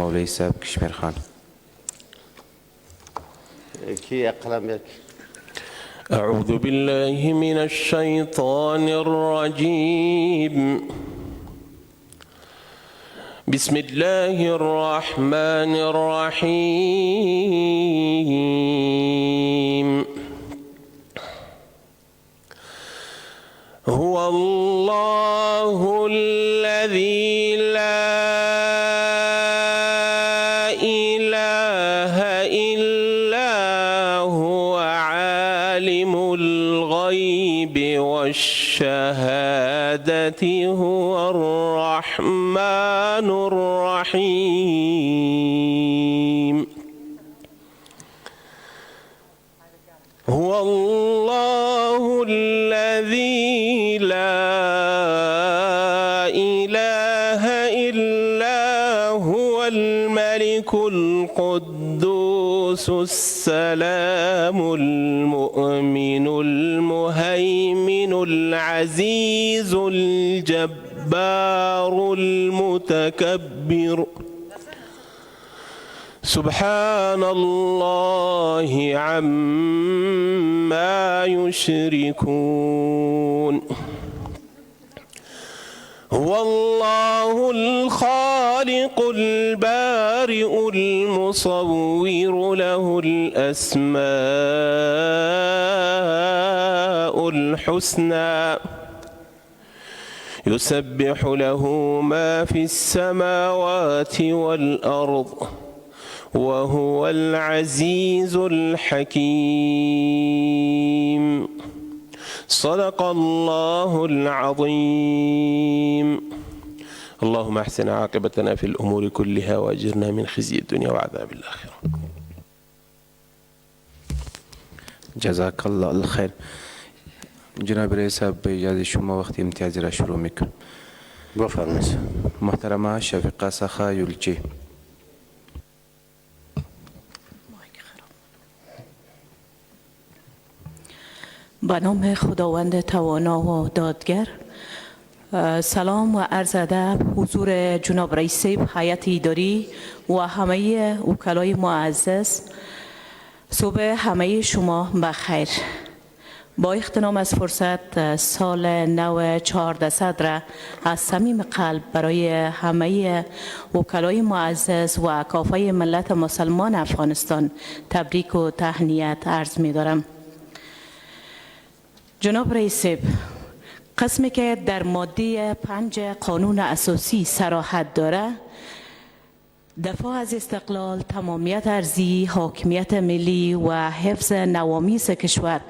مولوی صاحب کشمیر خان. کی قلم یک أعوذ بالله من الشيطان الرجيم بسم الله الرحمن الرحيم هو الله الذي لا إله إلا هو عالم الغيب والشهادة هو الرحمن الرحيم هو الله الذي لا إله إلا هو الملك القدوس السلام المؤمن المهيمن العزيز الجبار المتكبر سبحان الله عما يشركون هو الله الخالق البارئ المصور له الأسماء الحسنى يسبح له ما في السماوات والأرض وهو العزيز الحكيم صدق الله العظيم اللهم احسن عاقبتنا في الأمور كلها وأجرنا من خزي الدنيا وعذاب الآخرة. جزاک الله الخیر. جناب رئیس صاحب به اجازه شما وقت امتیازی را شروع میکنم. بفرمایید. محترمه شفیقه سخا یولچی. به نام خداوند توانا و دادگر. سلام و عرض ادب حضور جناب رئیس هیئت اداری و همه وکلای معزز. صبح همه شما بخیر. با اغتنام از فرصت سال نو 1400 را از صمیم قلب برای همه وکلای معزز و کافه ملت مسلمان افغانستان تبریک و تهنیت عرض می دارم. جناب رئیس، قسمی که در ماده 5 قانون اساسی صراحت داره، دفاع از استقلال، تمامیت ارضی، حاکمیت ملی و حفظ نوامیس کشور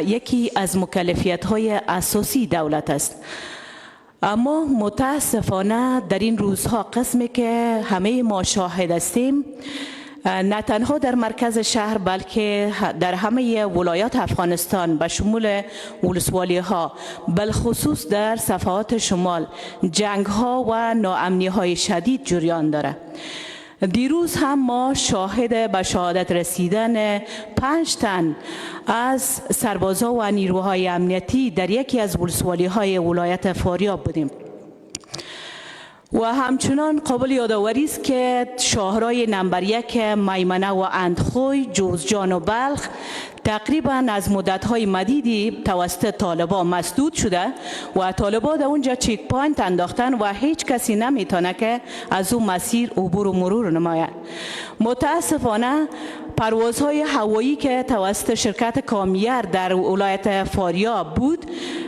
یکی از مکلفیت‌های اساسی دولت است. اما متاسفانه در این روزها قسمی که همه ما شاهد هستیم، نه تنها در مرکز شهر بلکه در همه ولایات افغانستان به شمول ولسوالی ها، بالخصوص در صفحات شمال، جنگ ها و ناامنی های شدید جریان داره. دیروز هم ما شاهد به شهادت رسیدن 5 تن از سربازا و نیروهای امنیتی در یکی از ولسوالی های ولایت فاریاب بودیم. و همچنان قابل یادآوری است که شهرهای نمبر 1 میمنه و اندخوی، جوزجان و بلخ تقریبا از مدت‌های مدیدی توسط طالبان مسدود شده و طالبان در اونجا چک پوینت انداختن و هیچ کسی نمیتونه که از اون مسیر عبور و مرور نماید. متاسفانه پروازهای هوایی که توسط شرکت کامیر در ولایت فاریاب بود،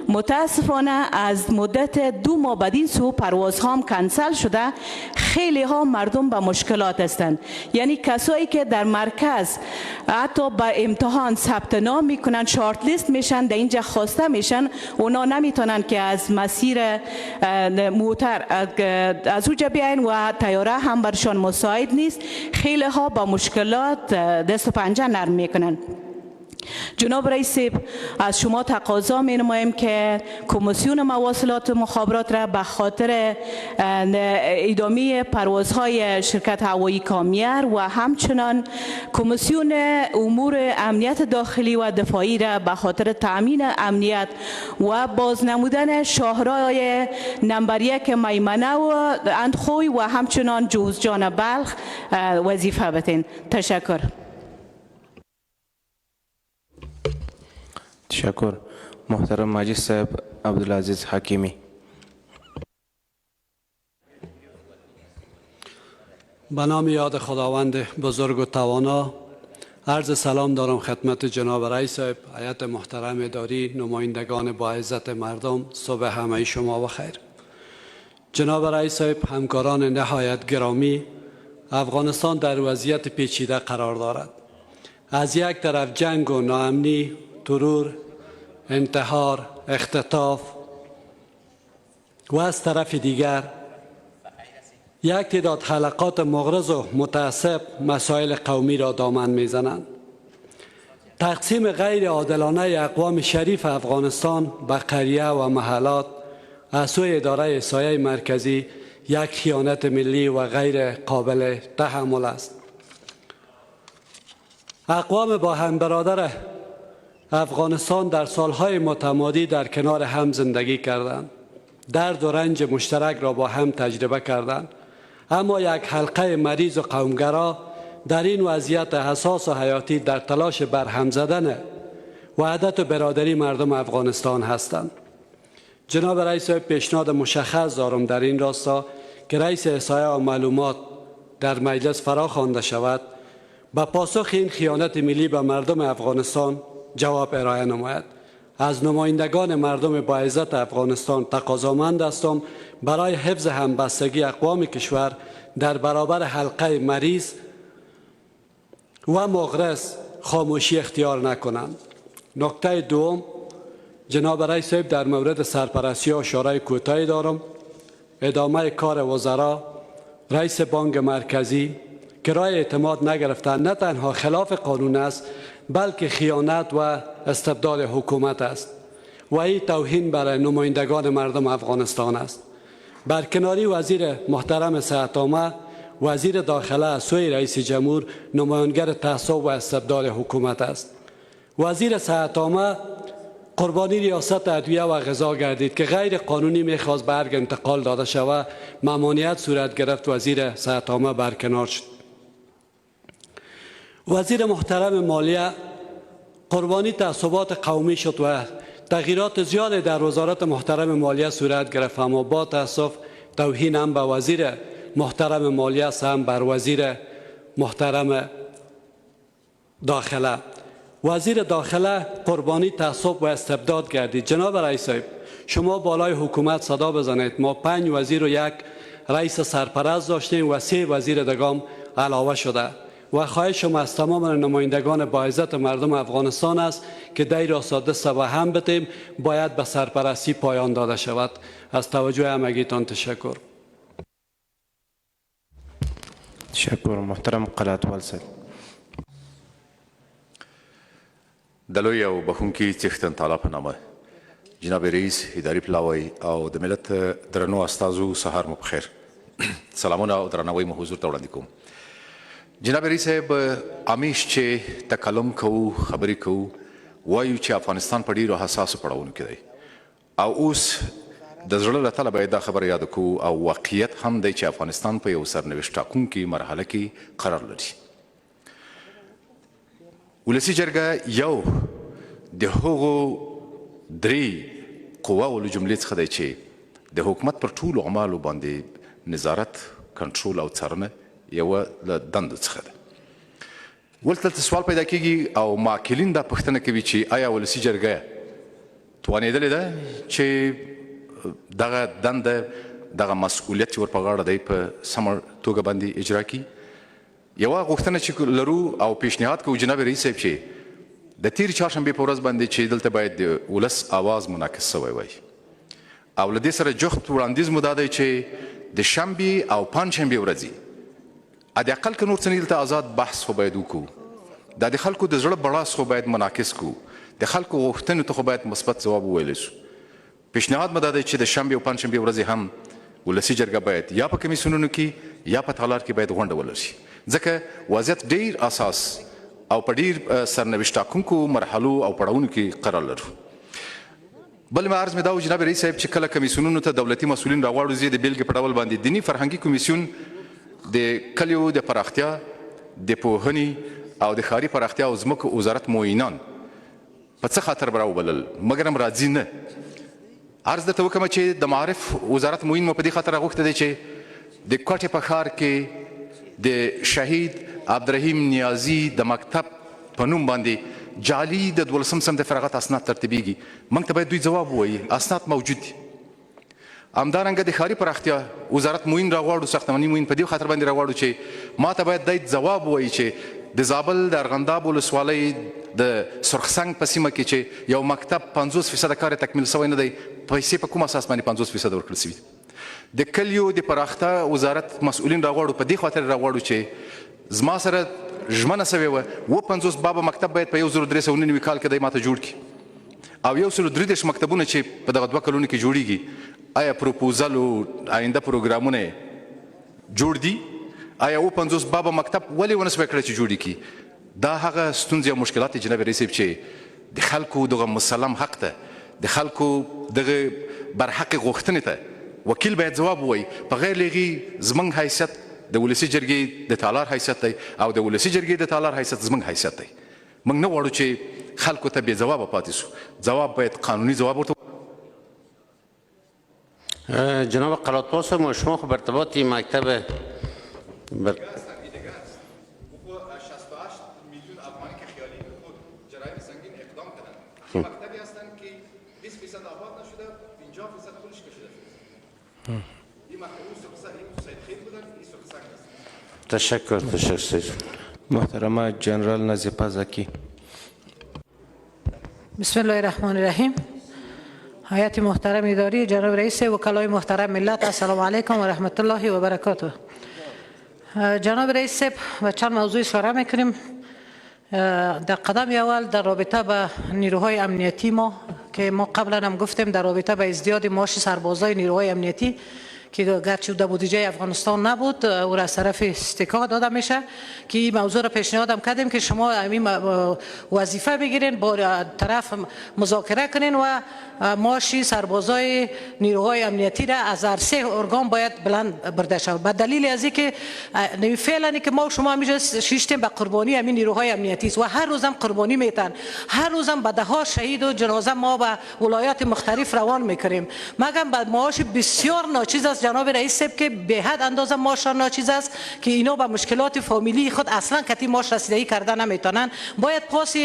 متاسفانه از مدت 2 ماه بدین سو پروازها هم کنسل شده. خیلی ها مردم به مشکلات هستند. یعنی کسایی که در مرکز حتی به امتحان ثبت نام میکنن، شارت لیست میشن، در اینجا خواسته میشن، اونا نمیتونن که از مسیر موتر از اونجا بیاین و طیاره هم برشان مساعد نیست. خیلی ها با مشکلات دست و پنجه نرم میکنن. جناب رئیس، از شما تقاضا می نماییم که کمیسیون مواصلات و مخابرات را به خاطر ادامه پروازهای شرکت هوایی کامیر و همچنان کمیسیون امور امنیت داخلی و دفاعی را به خاطر تأمین امنیت و بازنمودن شاهرای نمبر 1 میمنه و اندخوی و همچنان جوزجان بلخ وظیفه بتین. تشکر. تشکر. محترم مجید صاحب عبدالعزیز حکیمی. به نام یاد خداوند بزرگ و توانا، عرض سلام دارم خدمت جناب رئیس صاحب، هیئت محترم اداری، نمایندگان با عزت مردم. صبح همه شما بخیر. جناب رئیس صاحب، همکاران نهایت گرامی، افغانستان در وضعیت پیچیده قرار دارد. از یک طرف جنگ و ناامنی، ترور، انتحار، اختطاف و از طرف دیگر یک تعداد حلقات مغرض و متعصب مسائل قومی را دامن میزنند. تقسیم غیر عادلانه اقوام شریف افغانستان به قریه و محلات از سوی اداره سایه مرکزی یک خیانت ملی و غیر قابل تحمل است. اقوام با هم برادر افغانستان در سالهای متمادی در کنار هم زندگی کردند، درد و رنج مشترک را با هم تجربه کردند، اما یک حلقه مریض و قومگرا در این وضعیت حساس و حیاتی در تلاش برهم زدن وحدت و برادری مردم افغانستان هستند. جناب رئیس صاحب، پیشنهاد مشخص دارم در این راستا که رئیس احصایه و معلومات در مجلس فرا خوانده شود، به پاسخ این خیانت ملی به مردم افغانستان جواب ارائه نماید. از نمایندگان مردم با عزت افغانستان تقاضامند هستم برای حفظ همبستگی اقوام کشور در برابر حلقه مریض و مغرض خاموشی اختیار نکنند. نکته دوم، جناب رئیس صاحب، در مورد سرپرستی و شورای کوتاهی دارم. ادامه کار وزرا، رئیس بانک مرکزی که رای اعتماد نگرفتن نه تنها خلاف قانون است بلکه خیانت و استبداد حکومت است و این توهین برای نمایندگان مردم افغانستان است. برکناری وزیر محترم صحت عامه، وزیر داخله از سوی رئیس جمهور نمایانگر تعصب و استبداد حکومت است. وزیر صحت عامه قربانی ریاست ادویه و غذا گردید که غیر قانونی میخواست به ارگ انتقال داده شود. ممانعت صورت گرفت، وزیر صحت عامه برکنار شد. وزیر محترم مالیه قربانی تعصبات قومی شد و تغییرات زیادی در وزارت محترم مالیه صورت گرفت، اما با تاسف توهین هم به وزیر محترم مالیه است هم بر وزیر محترم داخله. وزیر داخله قربانی تعصب و استبداد گردید. جناب رئیس صاحب، شما بالای حکومت صدا بزنید. ما 5 وزیر و 1 رئیس سرپرست داشتیم و 3 وزیر دگام علاوه شده و خواهشم از تمام نمایندگان با عزت مردم افغانستان است که در راستا دست به هم بتیم، باید به سرپرستی پایان داده شود. از توجه همگیتان تشکر. تشکر. محترم قلعتوال صاحب. دلوی او بخونکی څښتن تعالی په نامه، جناب رئیس اداري پلاوی او د ملت درنو استازو سهار مو بخیر. سلامونه او درناوی مو حضور ته وړاندې کوم. جناب رئیس صاحب، امیش چې تکلم کوو، خبرې کوو، وایو چې افغانستان په ډیرو حساسو پړاوونو کې دی او اوس د زړه له تله باید دا خبره یاد کوو او واقعیت هم دی چې افغانستان په یو سرنوشت ټاکونکې مرحله کې قرار لري. ولسي جرګه یو د هغو 3 قواو له جملې څخه دی چې د حکومت پر ټولو اعمالو باندې نظارت، کنټرول او څارنه یوه له دندو څخه ده. ولته سوال پیدا کیږي او معقلین دا پوښتنه کوي چې آیا ولسي جرګه توانېدلې ده چې دغه دنده، دغه مسؤلیت چې ور په غاړه دی په سمه توګه باندې اجرا کړي؟ یوه غوښتنه چې لرو او پیشنهاد کوو جناب رئیس صاحب چې د تېرې چهارشنبې په ورځ باندې چې دلته باید د ولس آواز منعکس سوی وای او له دې سره جفت وړاندیز مو دا دی چې د شنبې او پنجشنبې ورځې حداقل که نور څه نه دلته آزاد بحث خو باید وکړو دا د خلکو د زړه بړاس خو باید منعکس کو د خلکو غوښتنو ته خو باید مثبت ځواب وویلی شو. پیشنهاد مې دا دی چې د شنبې او پنجشنبې ورځې هم ولسي جرګه باید یا په کمیسیونونو کې یا په تالار کې باید غونډه ولر شي، ځکه وضعیت ډیر اساس او په ډیر سرنوشت ټاکونکو مرحلو او پړاوونو کې قرار لرو. بل مې عرض مې دا و جناب رئیس صاحب چې کله کمیسیونونو ته دولتي مسؤلین راغواړو زه د بیلګې په ډول باندې دیني فرهنګي کمیسیون د کلیو د پراختیا د پوهنې او د ښاري پراختیا او ځمکو وزارت معینان په څه خاطر به راوبلل مګر هم راځي نه. عرض درته وکړم چې د معارف وزارت معین مو په دې خاطر راغوښتی دی چې د کوټې په ښار کې د شهید عبدالرحیم نیازي د مکتب په نوم باندې جعلي د 12 صنف د فراغت اسناد ترتیبیږي. موږ ته باید دوی ځواب ووایي اسناد موجود دي. همدارنګه د ښاري پراختیا وزارت معین راغواړو، ساختماني معین په دې خاطر باندې راغواړو چې ما ته باید دی ځواب ووایي چې د زابل د ارغنداب ولسوالۍ د سرخسنګ په سیمه کې چې یو مکتب 50% کار تکمیل شوی نه دی، پیسې په کوم اساس باندې 50% ورکړل شوي. د کلیو د پراختیا وزارت مسؤلین راغواړو، په دې خاطر راغواړو چې زما سره ژمنه سوې وه 50 بابه مکتب باید په 1399 کال کې دی ماته جوړ کړي او 133 مکتبونه چې په دغه 2 کلونو کې جوړیږي آیا پروپوزل او آینده پروګرامونه جوړ دي؟ آیا 50 بابه مکتب ولې ونه سوی کړی چې جوړ کړي؟ دا هغه ستونزې او مشکلات دي جناب رئیس صاحب چې د خلکو دغه مسلم حق ته د خلکو دغه برحق غوښتنې ته وکیل باید ځواب ووایي. په غیر لغي زموږ حیثیت د ولسي جرګې د تالار حیثیت دی او د ولسي جرګې د تالار حیثیت زموږ حیثیت دی. موږ نه غواړو چې خلکو ته بې ځوابه پاتې شو. ځواب باید قانوني ځواب ورته. جناب قلات صاحب شما خب ارتباط مکتب تشکر محترمه جنرال نظیفه زکی. بسم الله الرحمن الرحیم. هیئت محترم اداری، جناب رئیس، وکلای محترم ملت، السلام علیکم و رحمت الله و برکاته. جناب رئیس و چند موضوع اشاره میکنیم. در قدم اول در رابطه با نیروهای امنیتی ما که ما قبلا هم گفتیم در رابطه با ازدیاد معاش سربازای نیروهای امنیتی که گرچه در بودجه افغانستان نبود او را از طرف استکا داده میشه که این موضوع را پیشنهاد کردیم که شما این وظیفه بگیرین با طرف مذاکره کنین و معاش سربازای نیروهای امنیتی را از هر 3 ارگان باید بلند برده شود. به دلیل از اینکه فعلا که ما شما همینجا شیشتیم به قربانی همین نیروهای امنیتی است و هر روزم قربانی میتن، هر روزم به ده ها شهید و جنازه ما به ولایات مختلف روان میکنیم. مگر به معاش بسیار ناچیز است جناب رئیس صاحب که به حد اندازه معاش ناچیز است که اینا به مشکلات فامیلی خود اصلا کتی معاش رسیدگی کرده نمیتونن. باید پاس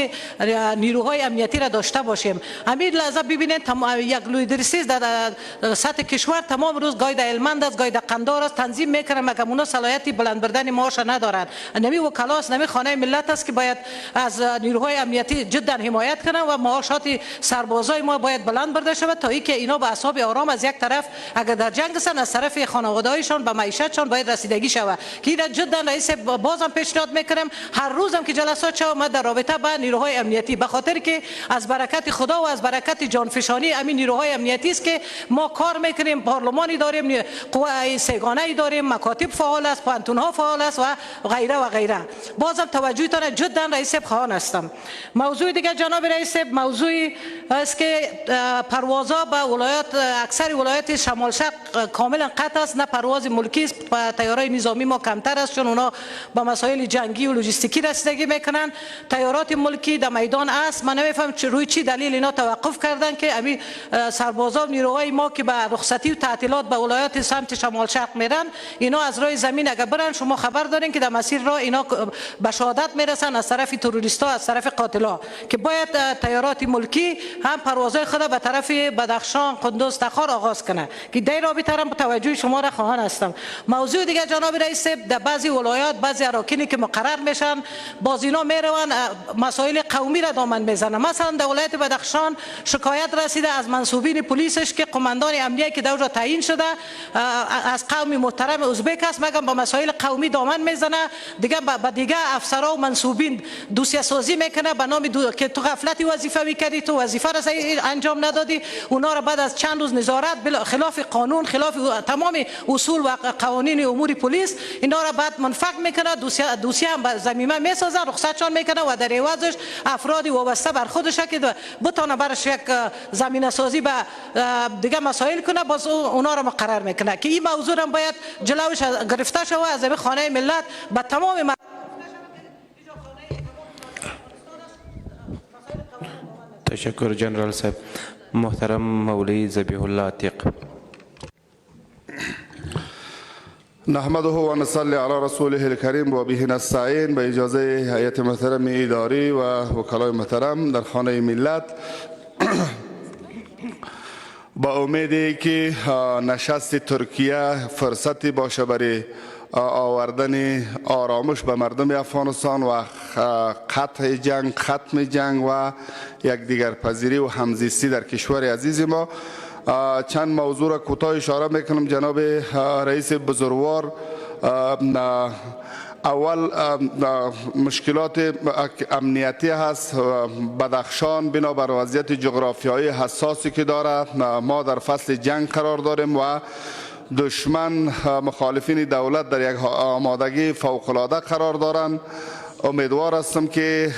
نیروهای امنیتی را داشته باشیم. همین لحظه ببینید یک لیدرسیز در سطح کشور تمام روز گاید هلمند است، گاید قندار است تنظیم میکنن مگر اونا صلاحیتی بلند بردن معاش ندارن. نمی وکلاست، نمی خانه ملت است که باید از نیروهای امنیتی جدا حمایت کنن و معاشات سربازای ما باید بلند برده شود تا اینکه اینا به اعصاب آرام از یک طرف اگر در جنگ هستن از طرف خانواده‌هایشان به معیشتشان باید رسیدگی شود که این جدا رئیس بازم پیشنهاد میکنم هر روزم که جلسات شود ما در رابطه با نیروهای امنیتی به خاطر که از برکت خدا و از برکت جانفشانی همین نیروهای امنیتی است که ما کار میکنیم. پارلمانی داریم، قوه سگانه داریم، مکاتب فعال است، پانتونها فعال است و غیره و غیره. بازم توجهتان جدا رئیس خواهان هستم. موضوع دیگه جناب رئیس موضوعی است که پروازها به ولایات اکثر ولایات شمال شرق کاملا قطع است. نه پرواز ملکی است، طیارهای نظامی ما کمتر است چون اونا با مسائل جنگی و لوجستیکی رسیدگی میکنن. طیارات ملکی در میدان است. من نمیفهم روی چی دلیل اینا توقف کردن که همین سربازا و نیروهای ما که به رخصتی و تعطیلات به ولایات سمت شمال شرق میرن اینا از روی زمین اگر برن شما خبر دارین که در مسیر راه اینا به شهادت میرسن از طرف تروریستا، از طرف قاتلا که باید طیارات ملکی هم پروازهای خود به طرف بدخشان، قندوز، تخار آغاز کنه که در رابطه هم توجه شما را خواهان هستم. موضوع دیگه جناب رئیس، در بعضی ولایات بعضی اراکینی که مقرر میشن باز اینا میروند مسائل قومی را دامن میزنن. مثلا در ولایت بدخشان شکایت رسیده از منصوبین پلیسش که قماندان امنیتی که در اونجا تعیین شده از قوم محترم ازبک است، مگر با مسائل قومی دامن میزنه، دیگه با دیگه افسرا و منصوبین دوسیه سازی میکنه به نام که تو غفلتی وظیفه میکردی، تو وظیفه را انجام ندادی. اونا را بعد از چند روز نظارت خلاف قانون، خلاف تمام اصول و قوانین امور پلیس، اینا را بعد منفک میکنه، دوسیه هم به زمینه میسازه، رخصتشان میکنه و در عوضش افرادی وابسته بر خودش که بتونه برش یک زمینه سازی به دیگه مسائل کنه، باز اونا را مقرر میکنه که این موضوع هم باید جلوش گرفته شود. از خانه ملت به تمام تشکر جنرال صاحب. محترم مولوی ذبیح الله عتیق. نحمده و نصلی علی رسوله الکریم و به نستعین. به اجازه هیئت محترم اداری و وکلای محترم در خانه ملت، با امیدی که نشست ترکیه فرصتی باشه برای آوردن آرامش به مردم افغانستان و قطع جنگ، ختم جنگ و یک دیگر پذیری و همزیستی در کشور عزیز ما. چند موضوع را کوتاه اشاره میکنم جناب رئیس بزرگوار. اول مشکلات امنیتی هست. بدخشان بنابر وضعیت جغرافیایی حساسی که دارد، ما در فصل جنگ قرار داریم و دشمن مخالفین دولت در یک آمادگی فوق‌العاده قرار دارند. امیدوار هستم که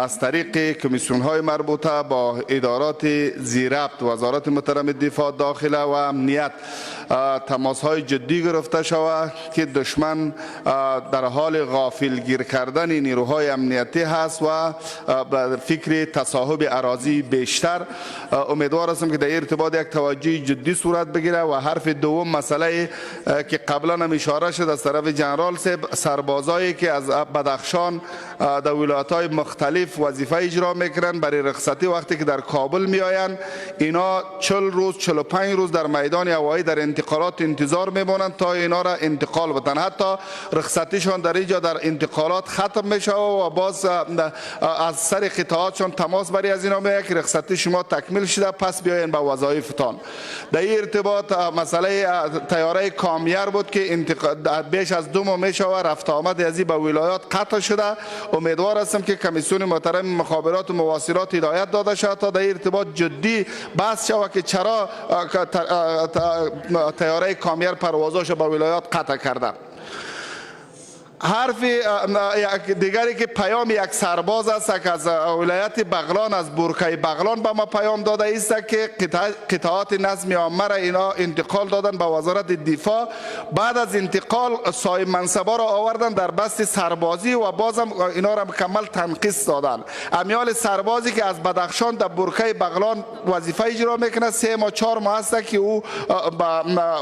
از طریق کمیسیون های مربوطه با ادارات زیربط وزارت محترم دفاع داخله و امنیت تماس های جدی گرفته شود که دشمن در حال غافلگیر کردن نیروهای امنیتی هست و به فکر تصاحب اراضی بیشتر. امیدوار هستم که در ارتباط یک توجه جدی صورت بگیره. و حرف دوم مسئله که قبلا هم اشاره شد از طرف جنرال صاحب، سربازایی که از بدخشان در ولایت‌های مختلف وظیفه اجرا میکنن برای رخصتی وقتی که در کابل میآیند، اینا 40 روز 45 روز در میدان هوایی در انتقالات انتظار میمونند تا اینا را انتقال بدن. حتی رخصتیشان در اینجا در انتقالات ختم میشه و باز از سر قطاعاتشان تماس بری از اینا میاد که رخصتی شما تکمیل شده پس بیاین به وظایفتان. در این ارتباط مسئله طیاره کامیار بود که بیش از 2 ماه میشه و رفت آمد از به ولایات قطع شده. امیدوار هستم که کمیسیون محترم مخابرات و مواصلات هدایت داده شود تا در ارتباط جدی بحث شود که چرا طیاره کامیار پروازاش به ولایات قطع کرده. حرف دیگری که پیام یک سرباز است که از ولایت بغلان از برکه بغلان به ما پیام داده است که قطعات نظم عامه را اینا انتقال دادن به وزارت دفاع. بعد از انتقال صاحب منصبا را آوردن در بست سربازی و بازم اینا را مکمل تنقیص دادن. امیال سربازی که از بدخشان در برکه بغلان وظیفه اجرا میکنه 3 ماه 4 ماه است که او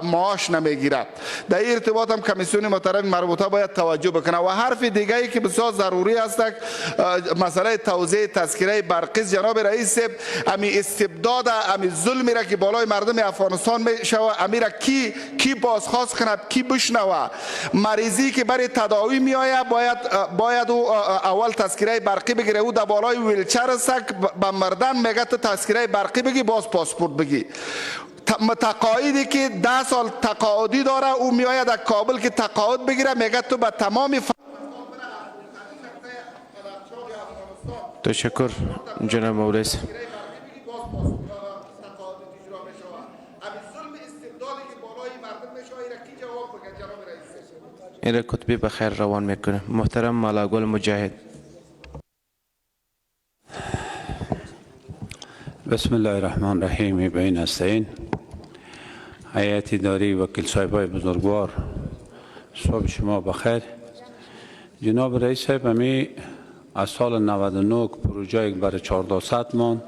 معاش نمیگیرد. در این ارتباط هم کمیسیون محترم مربوطه باید توجه بکنه. و حرف دیگری که بسیار ضروری است مسئله توزیع تذکره برقی. جناب رئیس، امی استبداد امی ظلمی را که بالای مردم افغانستان میشوه امی را کی بازخواست کند، کی بشنوه؟ مریضی که برای تداوی میآید باید او اول تذکره برقی بگیره. او در بالای ویلچر است به مردم میگه تو تذکره برقی بگی باز پاسپورت بگی. متقاعدی که 10 سال تقاعدی داره او میآید از کابل که تقاعد بگیره میگه تو به تمام تشکر جناب مولوی. این را کتبی به خیر روان میکنه. محترم مالاگل مجاهد. بسم الله الرحمن الرحیم. به نستعین. هیئت اداری وکیل صاحبای بزرگوار، صبح شما بخیر. جناب رئیس صاحب، همی از سال 99 پروژه یک برای 1400 مان،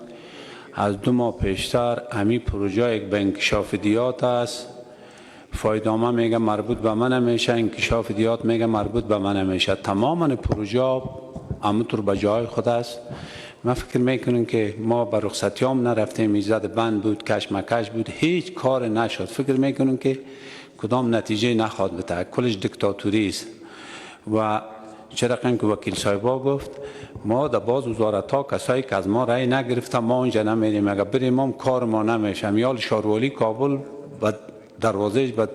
از 2 ماه پیشتر همی پروژه یک به انکشاف دیات است. فایدامه میگه مربوط به من نمیشه، انکشاف دیات میگه مربوط به من نمیشه. تماما پروژه همونطور به جای خود است. ما فکر میکنم که ما به رخصتیام نرفتیم، ایجاد بند بود، کشمکش بود، هیچ کار نشد. فکر میکنم که کدام نتیجه نخواد بده، کلش دیکتاتوری است. و چه رقم که وکیل صاحبا گفت ما در باز وزارت ها کسایی که از ما رای نگرفتن ما اونجا نمیریم، اگر بریم هم کار ما نمیشه. میال شاروالی کابل و دروازهش به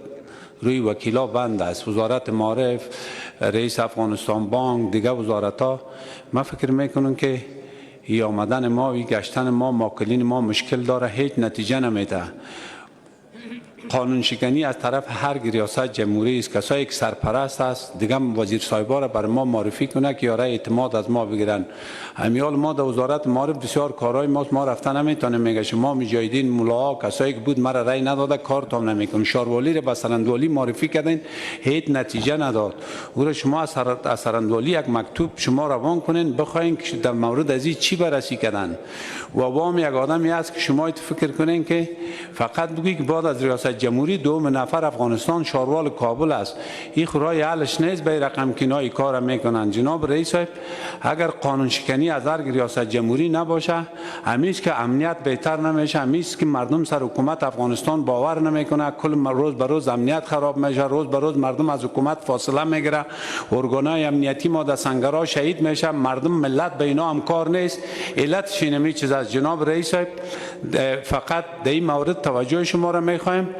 روی وکیلا بند است، وزارت معارف، رئیس افغانستان بانک، دیگه وزارت ها. من فکر میکنم که ای آمدن ما، ای گشتن ما، ماکلین ما مشکل داره، هیچ نتیجه نمیده. قانون شکنی از طرف هر ریاست جمهوری است. کسایی که سرپرست است دیگه وزیر صاحبا را بر ما معرفی کنه که یاره اعتماد از ما بگیرن. همیال ما در وزارت معارف بسیار کارهای ما رفتن نمیتونیم، میگه شما مجاهدین ملاها کسایی که بود مرا رای نداده کارتون نمیکنم. شاروالی را به سرندوالی معرفی کردین هیچ نتیجه نداد. او را شما از سرندوالی یک مکتوب شما روان کنین بخواین که در مورد از چی بررسی کردن. و وام یک آدمی است که شما فکر کنین که فقط بگی که بعد از ریاست جمهوری دوم نفر افغانستان شاروال کابل است. این خورای حلش نیست، به رقم کنای کار میکنن. جناب رئیس صاحب اگر قانون شکنی از هر ریاست جمهوری نباشه، همیشه که امنیت بهتر نمیشه، همیشه که مردم سر حکومت افغانستان باور نمیکنه، کل روز به روز امنیت خراب میشه، روز به روز مردم از حکومت فاصله میگیره، ارگانای امنیتی ما در سنگرها شهید میشه، مردم ملت به اینا هم کار نیست. علتش اینمی چیز از جناب رئیس صاحب فقط در این مورد توجه شما را میخوایم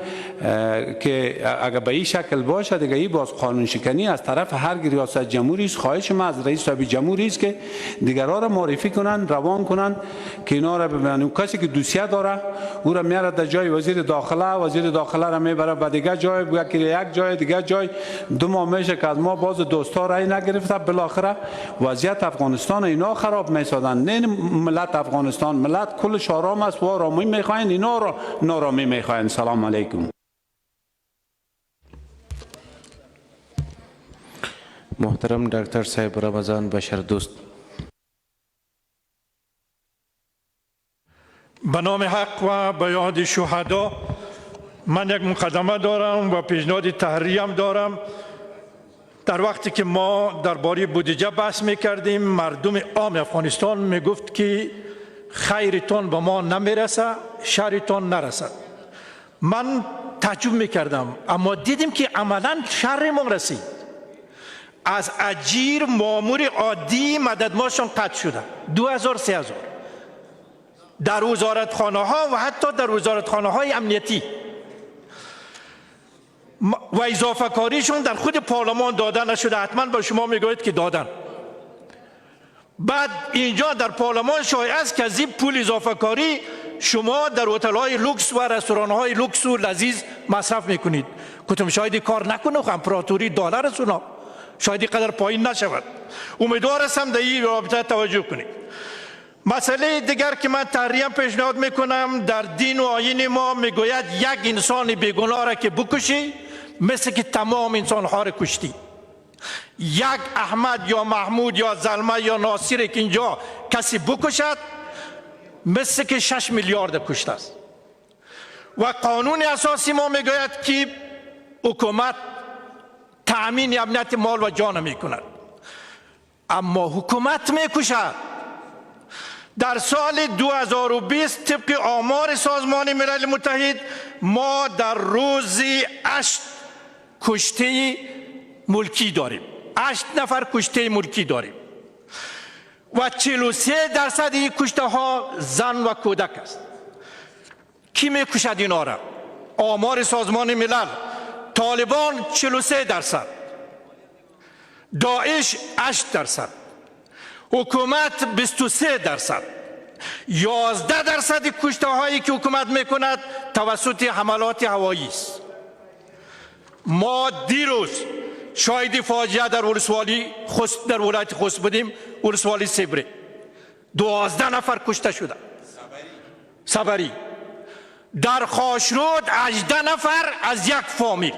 که اگر به این شکل باشه دیگه این باز قانون شکنی از طرف هر ریاست جمهوری است. خواهش ما از رئیس صاحب جمهوری است که دیگران را معرفی کنن، روان کنن که اینا را ببینن. کسی که دوسیه داره او را میاره در جای وزیر داخله را میبره به دیگه جای، یک جای دیگه جای. 2 ماه میشه که از ما باز دوستا رای نگرفته، بالاخره وضعیت افغانستان اینا خراب میسازن. نه ملت افغانستان، ملت کلش آرام است و آرامی میخواین، اینا را نارامی میخواین. سلام علیکم. محترم دکتر صاحب رمضان بشر دوست. به نام حق و به یاد شهدا من یک مقدمه دارم و پیشنهاد تحریری هم دارم. در وقتی که ما درباره بودجه بحث میکردیم، مردم عام افغانستان میگفت که خیرتون به ما نمیرسه، شرتون نرسد. من تعجب میکردم، اما دیدیم که عملا شر ما رسید. از اجیر مامور عادی مددماشون قطع شده، 2000 3000 در وزارتخانه ها و حتی در وزارتخانه های امنیتی، و اضافه کاریشون در خود پارلمان داده نشده. حتما به شما میگوید که دادن. بعد اینجا در پارلمان شایع است که از این پول اضافه کاری شما در هتل های لوکس و رستوران های لوکس و لذیذ مصرف میکنید. گفتم شاید کار نکنه، امپراتوری دلار است اونا، شاید قدر پایین نشود. امیدوار هستم در این رابطه توجه کنید. مسئله دیگر که من تحریما پیشنهاد میکنم، در دین و آیین ما میگوید یک انسان بیگناه را که بکشی مثل که تمام انسان ها را کشتی. یک احمد یا محمود یا زلمه یا ناصر که اینجا کسی بکشد مثل که 6 میلیارد کشته است. و قانون اساسی ما میگوید که حکومت تأمین امنیت مال و جان میکند، اما حکومت میکشد. در سال 2020 طبق آمار سازمان ملل متحد ما در روز 8 کشته ملکی داریم، 8 نفر کشته ملکی داریم و 43% این کشته ها زن و کودک است. کی میکشد اینا را؟ آمار سازمان ملل. طالبان 43%، داعش 8%، حکومت 23%. 11% کشته هایی که حکومت میکند توسط حملات هوایی است. ما دیروز شاهد فاجعه در ولسوالی در ولایت خوست بودیم، ولسوالی سبره 12 نفر کشته شده. صبری. در خاشرود 18 نفر از یک فامیل.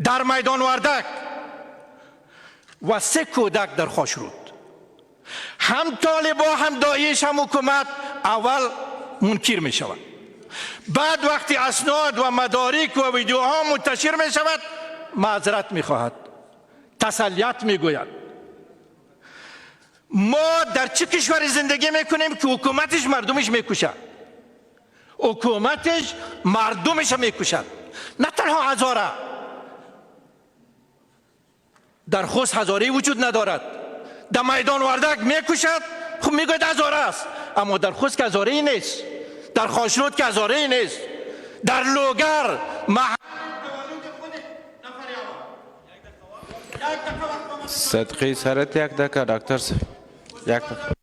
در میدان وردک و 3 کودک در خاشرود. هم طالبا هم داعش هم حکومت اول منکر می شود، بعد وقتی اسناد و مدارک و ویدیوها منتشر می شود معذرت می خواهد، تسلیت می گوید. ما در چه کشوری زندگی میکنیم که حکومتش مردمش میکشه؟ حکومتش مردمش میکشد، نه تنها هزاره. در خوست هزاره وجود ندارد، در میدان وردک میکشد، خب میگوید هزاره است، اما در خوست که هزاره ای نیست، در خاشرود که هزاره ای نیست، در لوگر صدقی سرت یک دکه دکتر صاحب، یک دکه.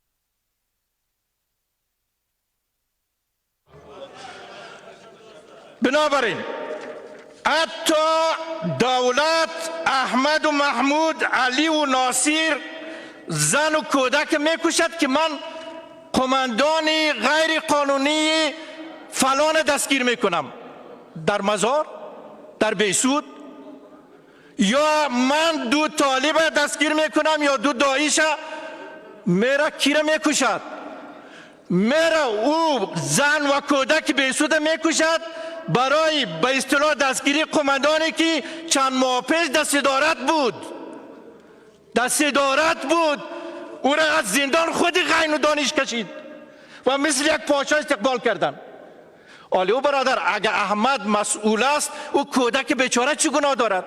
بنابراین حتی دولت احمد و محمود، علی و ناصر زن و کودک میکشد که من قماندان غیر قانونی فلان دستگیر میکنم در مزار، در بیسود، یا من دو طالب دستگیر میکنم یا دو داعش، میره کیره میکشد، میره او زن و کودک بیسود میکشد برای به اصطلاح دستگیری قماندانی که چند ماه پیش در صدارت بود، در صدارت بود، او را از زندان خود غین و دانش کشید و مثل یک پادشاه استقبال کردن. آلی او برادر، اگر احمد مسئول است، او کودک بیچاره چه گناه دارد؟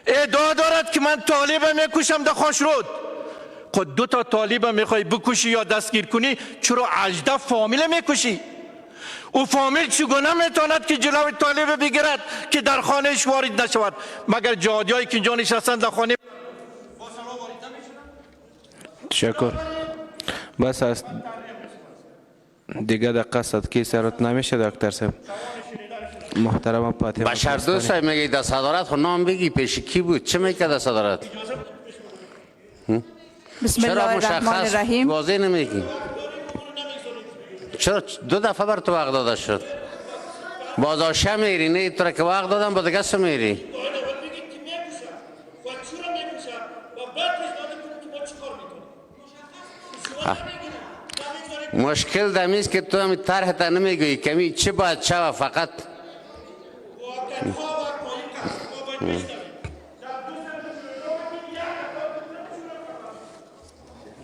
ادعا دارد که من طالب میکشم در خاشرود. خود دو تا طالب میخوای بکشی یا دستگیر کنی، چرا 18 فامیل میکشی؟ او فامیل چگونه میتواند که جلوی طالب بگیرد که در خانهش وارد نشود؟ مگر جهادیایی که اینجا نشستند در خانه تشکر. بس است دیگه دقیقه صدقی سرت نمیشه دکتر صاحب. محترم فاطمه بشر دوست میگی در صدارت خود نام بگی پیش کی بود؟ چه میکرد در صدارت؟ بسم الله الرحمن الرحیم. واضح نمیگی؟ چرا 2 دفعه بر تو وقت داده شد؟ بازاشه میری، نه تو را که وقت دادم با دیگه میری. مشکل دمیست که تو همی طرح تا نمیگویی کمی چه باید شوه فقط.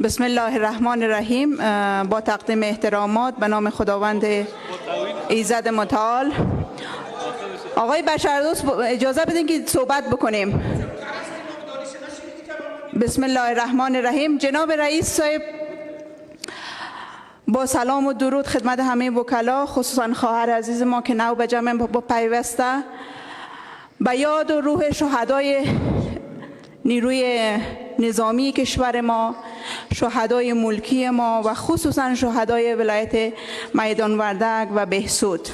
بسم الله الرحمن الرحیم. با تقدیم احترامات به نام خداوند ایزد متعال، آقای بشردوست اجازه بدین که صحبت بکنیم. بسم الله الرحمن الرحیم. جناب رئیس صاحب، با سلام و درود خدمت همه وکلا، خصوصا خواهر عزیز ما که نو به جمع پیوسته، به یاد و روح شهدای نیروی نظامی کشور ما، شهدای ملکی ما و خصوصا شهدای ولایت میدان وردک و بهسود،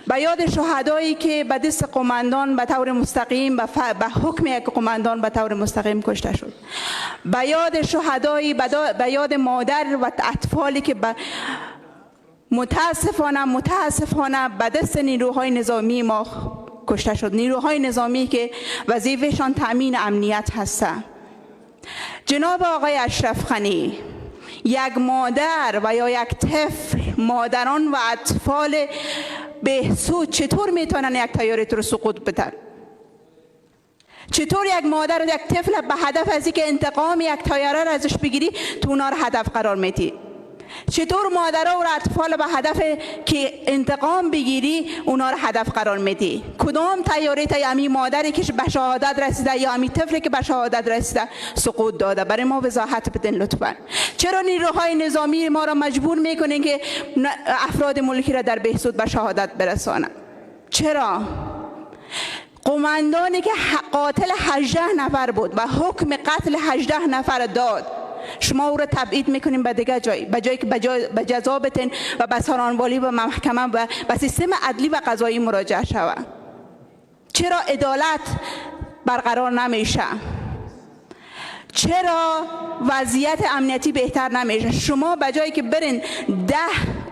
به یاد شهدایی که به دست قماندان به طور مستقیم به حکم یک قماندان به طور مستقیم کشته شد، به یاد شهدایی، به یاد مادر و اطفالی که متاسفانه به دست نیروهای نظامی ما کشته شد، نیروهای نظامی که وظیفهشان تامین امنیت هستند. جناب آقای اشرف غنی، یک مادر و یا یک طفل، مادران و اطفال بهسود چطور میتونن یک تیاره تو رو سقوط بدن؟ چطور یک مادر و یک طفل به هدف از اینکه انتقام یک تیاره را ازش بگیری تو اونا رو هدف قرار میدی؟ چطور مادرها و اطفال به هدف که انتقام بگیری اونا رو هدف قرار میدی؟ کدام تیاره تا امی مادری که به شهادت رسیده یا امی طفلی که به شهادت رسیده سقوط داده؟ برای ما وضاحت بدین لطفا. چرا نیروهای نظامی ما را مجبور میکنین که افراد ملکی را در بهسود به شهادت برسانند؟ چرا؟ قماندانی که قاتل 18 نفر بود و حکم قتل 18 نفر داد، شما او را تبعید میکنیم به دیگه جای، به جایی که به جزا بتین و به سرانوالی و محکمه و به سیستم عدلی و قضایی مراجعه شود. چرا عدالت برقرار نمیشه؟ چرا وضعیت امنیتی بهتر نمیشه؟ شما به جایی که برین 10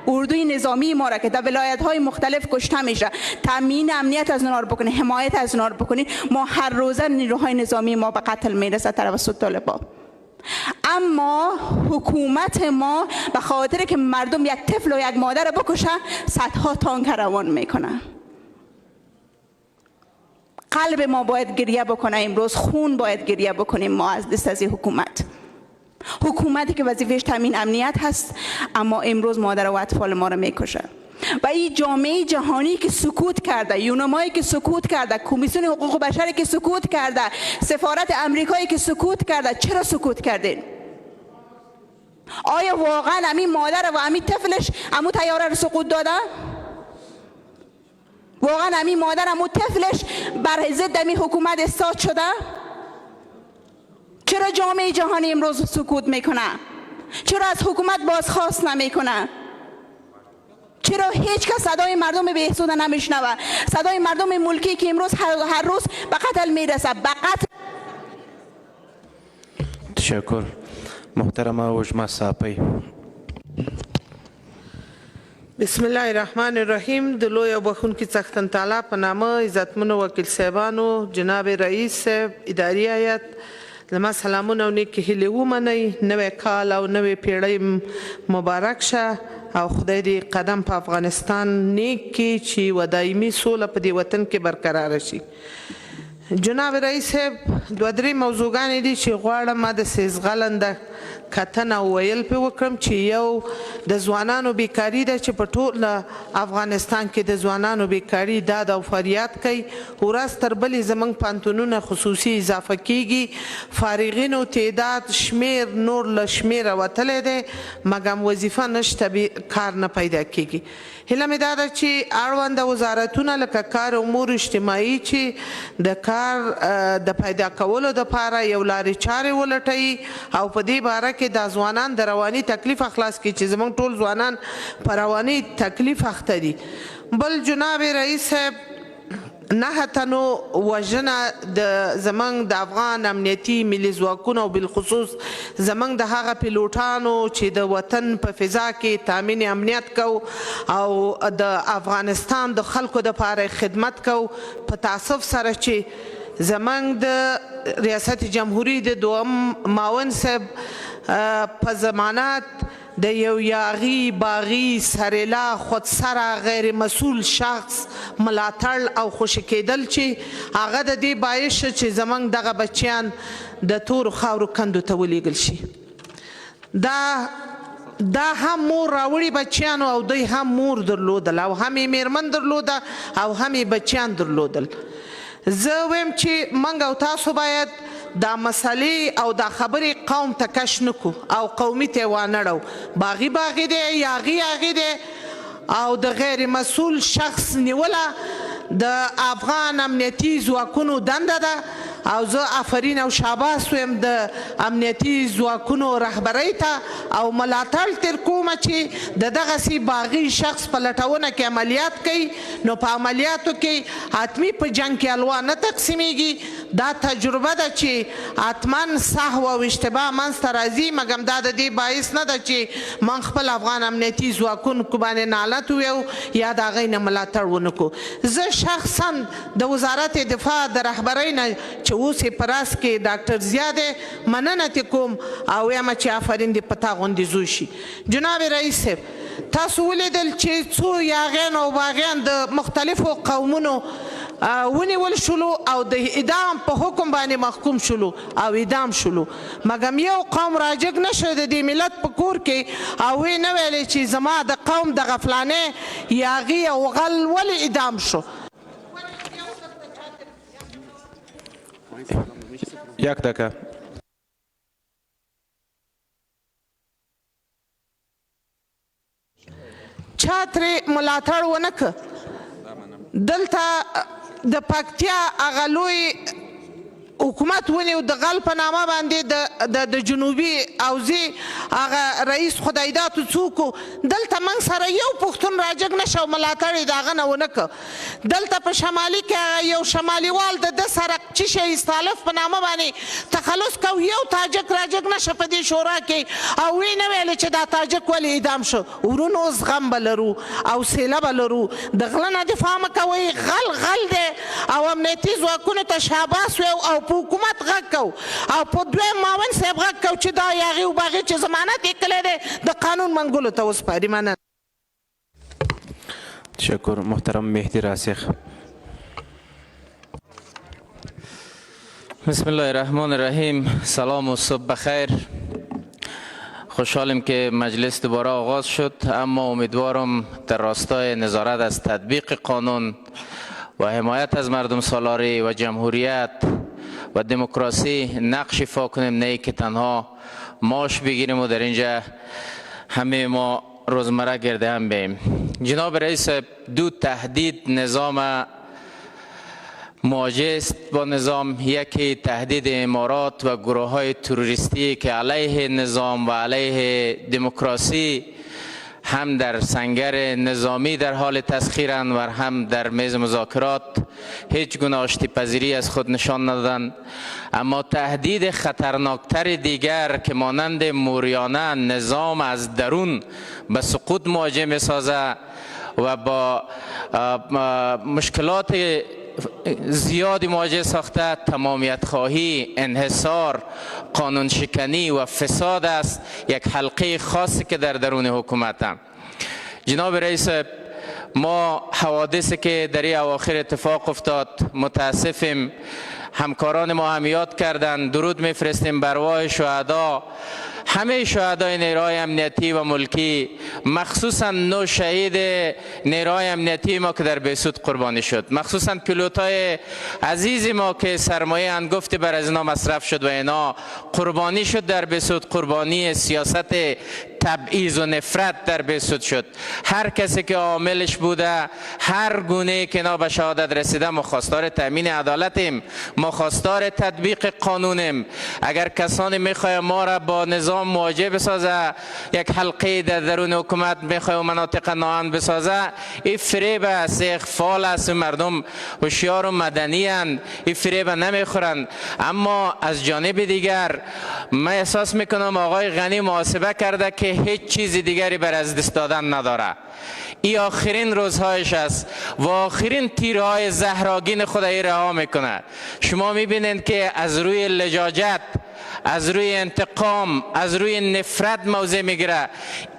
اردوی نظامی ما را که در ولایت های مختلف کشته میشه تامین امنیت از اونها رو بکنید، حمایت از اونها رو بکنید، ما هر روزه نیروهای نظامی ما به قتل میرسه توسط طالبان. اما حکومت ما به خاطر که مردم یک طفل و یک مادر بکشه صدها تانک روان میکنه. قلب ما باید گریه بکنه امروز، خون باید گریه بکنیم ما از دست از حکومت. حکومتی که وظیفهش تامین امنیت هست اما امروز مادر و اطفال ما را میکشه. و این جامعه جهانی که سکوت کرده، یونمایی که سکوت کرده، کمیسیون حقوق بشری که سکوت کرده، سفارت امریکایی که سکوت کرده، چرا سکوت کردین؟ آیا واقعا همین مادر و همین طفلش همون طیاره رو سقوط داده؟ واقعا همین مادر همون طفلش بر ضد همین حکومت استاد شده؟ چرا جامعه جهانی امروز سکوت میکنه؟ چرا از حکومت بازخواست نمیکنه؟ چرا هیچ کس صدای مردم بهسود نمیشنوه؟ صدای مردم ملکی که امروز هر روز به قتل میرسه، به قتل. تشکر. محترمه وجمه صاحبی. بسم الله الرحمن الرحیم. د لوی او بخونکي څښتن تعالی په نامه عزتمنو وکیل صاحبانو، جناب رئیس صاحب، اداري هیئت، زما سلامونه او نیکې هیلې ومنئ. نوی کال او نوې پیړۍ مبارک شه او خدای دې قدم په افغانستان نیک کړي چې یوه دایمي سوله په دې وطن کې برقراره شي. جناب رئیس صاحب، دوه درې موضوعګانې دي چې غواړم ما د سیزغلنده کتنه او ویل پې وکړم چې یو د ځوانانو بیکاري ده چې په ټول افغانستان کې د ځوانانو بیکاري داد او فریاد کوي. ورځ تر بلې زموږ پوهنتونونه خصوصي اضافه کیږي، فارغینو تعداد شمیر نور له شمیره وتلی دی مګم وظیفه نشته، کار نه پیدا کیږي. هیله مې دا ده چې اړونده وزارتونه لکه کار امور اجتماعي چې د کار د پیدا کولو دپاره یو لارې چارې ولټوي او په دې باره کې دا ځوانان د رواني تکلیف خلاص کړي چې زموږ ټول ځوانان په رواني تکلیف اخته دي. بل جناب رئیس صاحب، 9 تنو وژنه د زموږ د افغان امنیتي ملي ځواکونو او بالخصوص زموږ د هغه پیلوټانو چې د وطن په فضا کې تامین امنیت کو او د افغانستان د خلکو دپاره خدمت کو، په تاسف سره چې زموږ د ریاست جمهوری د دوم معاون صاحب په ضمانت د یو یاغي باغي سریلا خودسره غیر مسؤل شخص ملاتړ او خوشي کېدل چې هغه د دې باعث شه چې زموږ دغه بچیان د تورو خاورو کندو ته ولیږل شي. دا هم مور راوړي بچیانو او دوی هم مور درلودل او هم یې میرمن درلوده او هم یې بچیان درلودل. زه ویم چې موږ او تاسو باید دا مسلې او دا خبرې قوم ته کش نکو او قومي ته یې وانړو. باغي باغي دی، یاغي یاغي دی او د غیر مسؤل شخص نیوله د افغان امنیتي ځواکونو دنده ده او زه آفرین او شاباس ویم د امنیتي ځواکونو رهبرۍ ته او ملاتړ تر کومه چې د دغسې باغي شخص په لټونه کې عملیات کوي نو په عملیاتو کې حتمي په جنګ کې الوا نه تقسیمیږي. دا تجربه ده چې حتما سهو او اشتباه منځته راځي مګم دا د دې باعث نه ده چې من خپل افغان امنیتي ځواکونو باندې نالت وویو یا د هغوی نه ملاتړ ونه کړو. زه شخصا د وزارت دفاع د رهبرۍ نه چې اوس یې په راس کې ډاکټر ضیا دی مننه ترې کوم او وایم چې آفرین دې په تا غوندې زوی شي. جناب رئیس صاحب، تاسو ولیدل چې څو یاغیان او باغیان د مختلفو قومونو ونیول شلو او د اعدام په حکم باندې محکوم شلو او اعدام شلو مګم یو قوم راجګ نشو د دې ملت په کور کې او وی نه ویلی چې زما د قوم دغه فلانې یاغي او غل ولې اعدام شو. یک دقیقه. چا ترې ملاتړ ونه که. دلته د پکتیا هغه لوی حکومت ونیو د غل په نامه باندې د جنوبي اوزي هغه رئیس خدایداتو څوک دلته موږ سره یو پښتون راجګ نشه او ملاتړ یې د هغه نه ونه که. دلته په شمالي کې هغه یو شمالیوال د ده سره چې شی استالف په نامه باندې تخلص کو، یو تاجک راجګ نشه په دې شورا کې او وی نه ویلې چې دا تاجک ولې اعدام شو. ورونو زغم به لرو او سیله به لرو، د غله نه دفاع مه کوئ. غل دی او امنیتي ځواکونو ته شاباس ویو او په حکومت غږ کو او په دویم معاون صاحب غږ کو چې دا یاغي او باغي چې ضمانت یې کړی دی د قانون منګولو ته وسپاري. مننه. تشکر. محترم مهدی راسخ. بسم الله الرحمن الرحیم. سلام و صبح بخیر خوشحالیم که مجلس دوباره آغاز شد، اما امیدوارم در راستای نظارت از تطبیق قانون و حمایت از مردم سالاری و جمهوریت و دموکراسی نقش ایفا کنیم، نه که تنها ماش بگیریم و در اینجا همه ما روزمره گرده هم بیم. جناب رئیس، دو تهدید نظام مواجه است با نظام. یکی تهدید امارات و گروه های تروریستی که علیه نظام و علیه دموکراسی هم در سنگر نظامی در حال تسخیرند و هم در میز مذاکرات هیچ گونه آشتی پذیری از خود نشان ندادند. اما تهدید خطرناکتر دیگر که مانند موریانه نظام از درون به سقوط مواجه می سازه و با مشکلات زیادی مواجه ساخته، تمامیت خواهی، انحصار، قانون شکنی و فساد است، یک حلقه خاصی که در درون حکومت هم. جناب رئیس، ما حوادثی که در این اواخر اتفاق افتاد متاسفیم. همکاران ما هم یاد کردند، درود میفرستیم بر روح شهدا، همه شهدای نیروهای امنیتی و ملکی، مخصوصا 9 شهید نیروهای امنیتی ما که در بیسود قربانی شد، مخصوصا پیلوتای عزیز ما که سرمایه انگفتی بر از اینا مصرف شد و اینا قربانی شد در بیسود. قربانی سیاست تبعیض و نفرت در بیسود شد. هر کسی که عاملش بوده، هر گونه که اینا به شهادت رسیده، ما خواستار تامین عدالتیم، ما خواستار تطبیق قانونیم. اگر کسانی میخواه ما را با نظام مواجه بسازه، یک حلقه در درون حکومت میخواه مناطق ناامن بسازه، این فریب است، اغفال است. مردم هوشیار و مدنی اند، این فریب نمیخورند. اما از جانب دیگر من احساس میکنم آقای غنی محاسبه کرده که هیچ چیز دیگری بر از دست دادن نداره. این آخرین روزهایش است و آخرین تیرهای زهراگین خود ای رها میکنه. شما میبینید که از روی لجاجت، از روی انتقام، از روی نفرت موضع میگیره.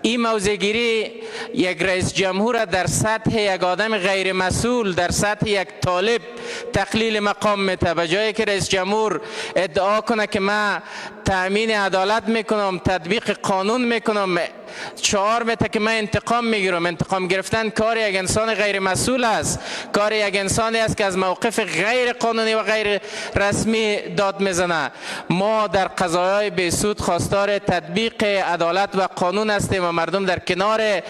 این موضع گیری یک رئیس جمهور در سطح یک آدم غیر مسئول، در سطح یک طالب تقلیل مقام میته. به جایی که رئیس جمهور ادعا کنه که من تأمین عدالت میکنم، تطبیق قانون میکنم، شعار میته که من انتقام میگیرم. انتقام گرفتن کار یک انسان غیر مسئول است، کار یک انسانی است که از موقف غیر قانونی و غیر رسمی داد میزنه. ما در قضایای بیسود خواستار تطبیق عدالت و قانون هستیم و مردم در کنار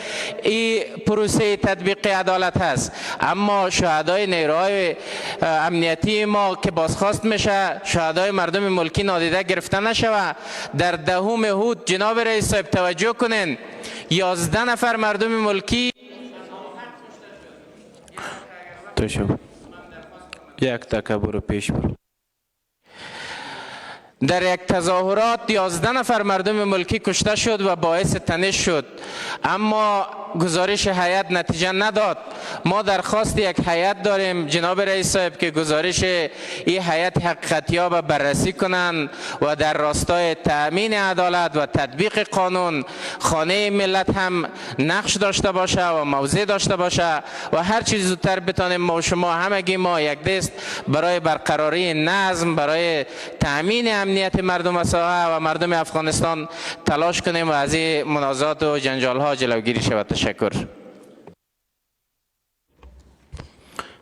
این پروسه تطبیق عدالت هست. اما شهدای نیروهای امنیتی ما که بازخواست میشه، شهدای مردم ملکی نادیده گرفته نشوه. در 10 هود جناب رئیس صاحب توجه کنین، 11 نفر مردم ملکی یک تکبر پیش برو. در یک تظاهرات 11 نفر مردم ملکی کشته شد و باعث تنش شد، اما گزارش هیئت نتیجه نداد. ما درخواست یک هیئت داریم جناب رئیس صاحب که گزارش این هیئت حقیقتیاب بررسی کنند و در راستای تأمین عدالت و تطبیق قانون خانه ملت هم نقش داشته باشه و موضع داشته باشه و هر چیز زودتر بتانیم ما و شما همگی ما یک دست برای برقراری نظم، برای تأمین امنیت مردم ساحه و مردم افغانستان تلاش کنیم و از این منازعات و جنجال ها جلوگیری شود. تشکر.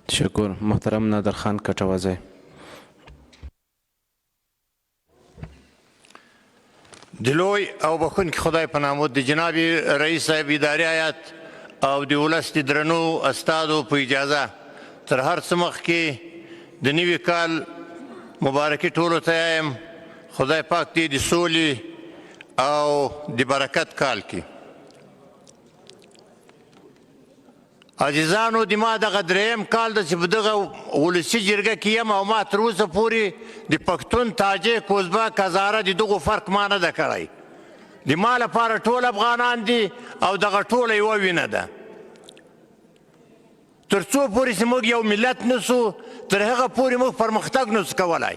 تشکر. محترم نادرخان کټوازی. دلوی او بخونکي خدای په نامه د جناب رئیس صاحب اداري هیات او د ولس د درنو استادو په اجازه تر هر څه مخکې د نوي کال مبارکي ټولو ته یم. خدای پاک دې د سولې او د برکت کال کې. عزیزانو، د ما دغه دریم کال ده چې په دغه ولسي جرګه کې یم او ما تر اوسه پورې د پښتون، تاجک، ازبک، هزاره د دغو فرق ما نه ده کړی. د ما لپاره ټول افغانان دي او دغه ټوله یوه وینه ده. تر څو پورې چې موږ یو ملت نسو، تر هغه پورې موږ پرمختګ نسو کولی.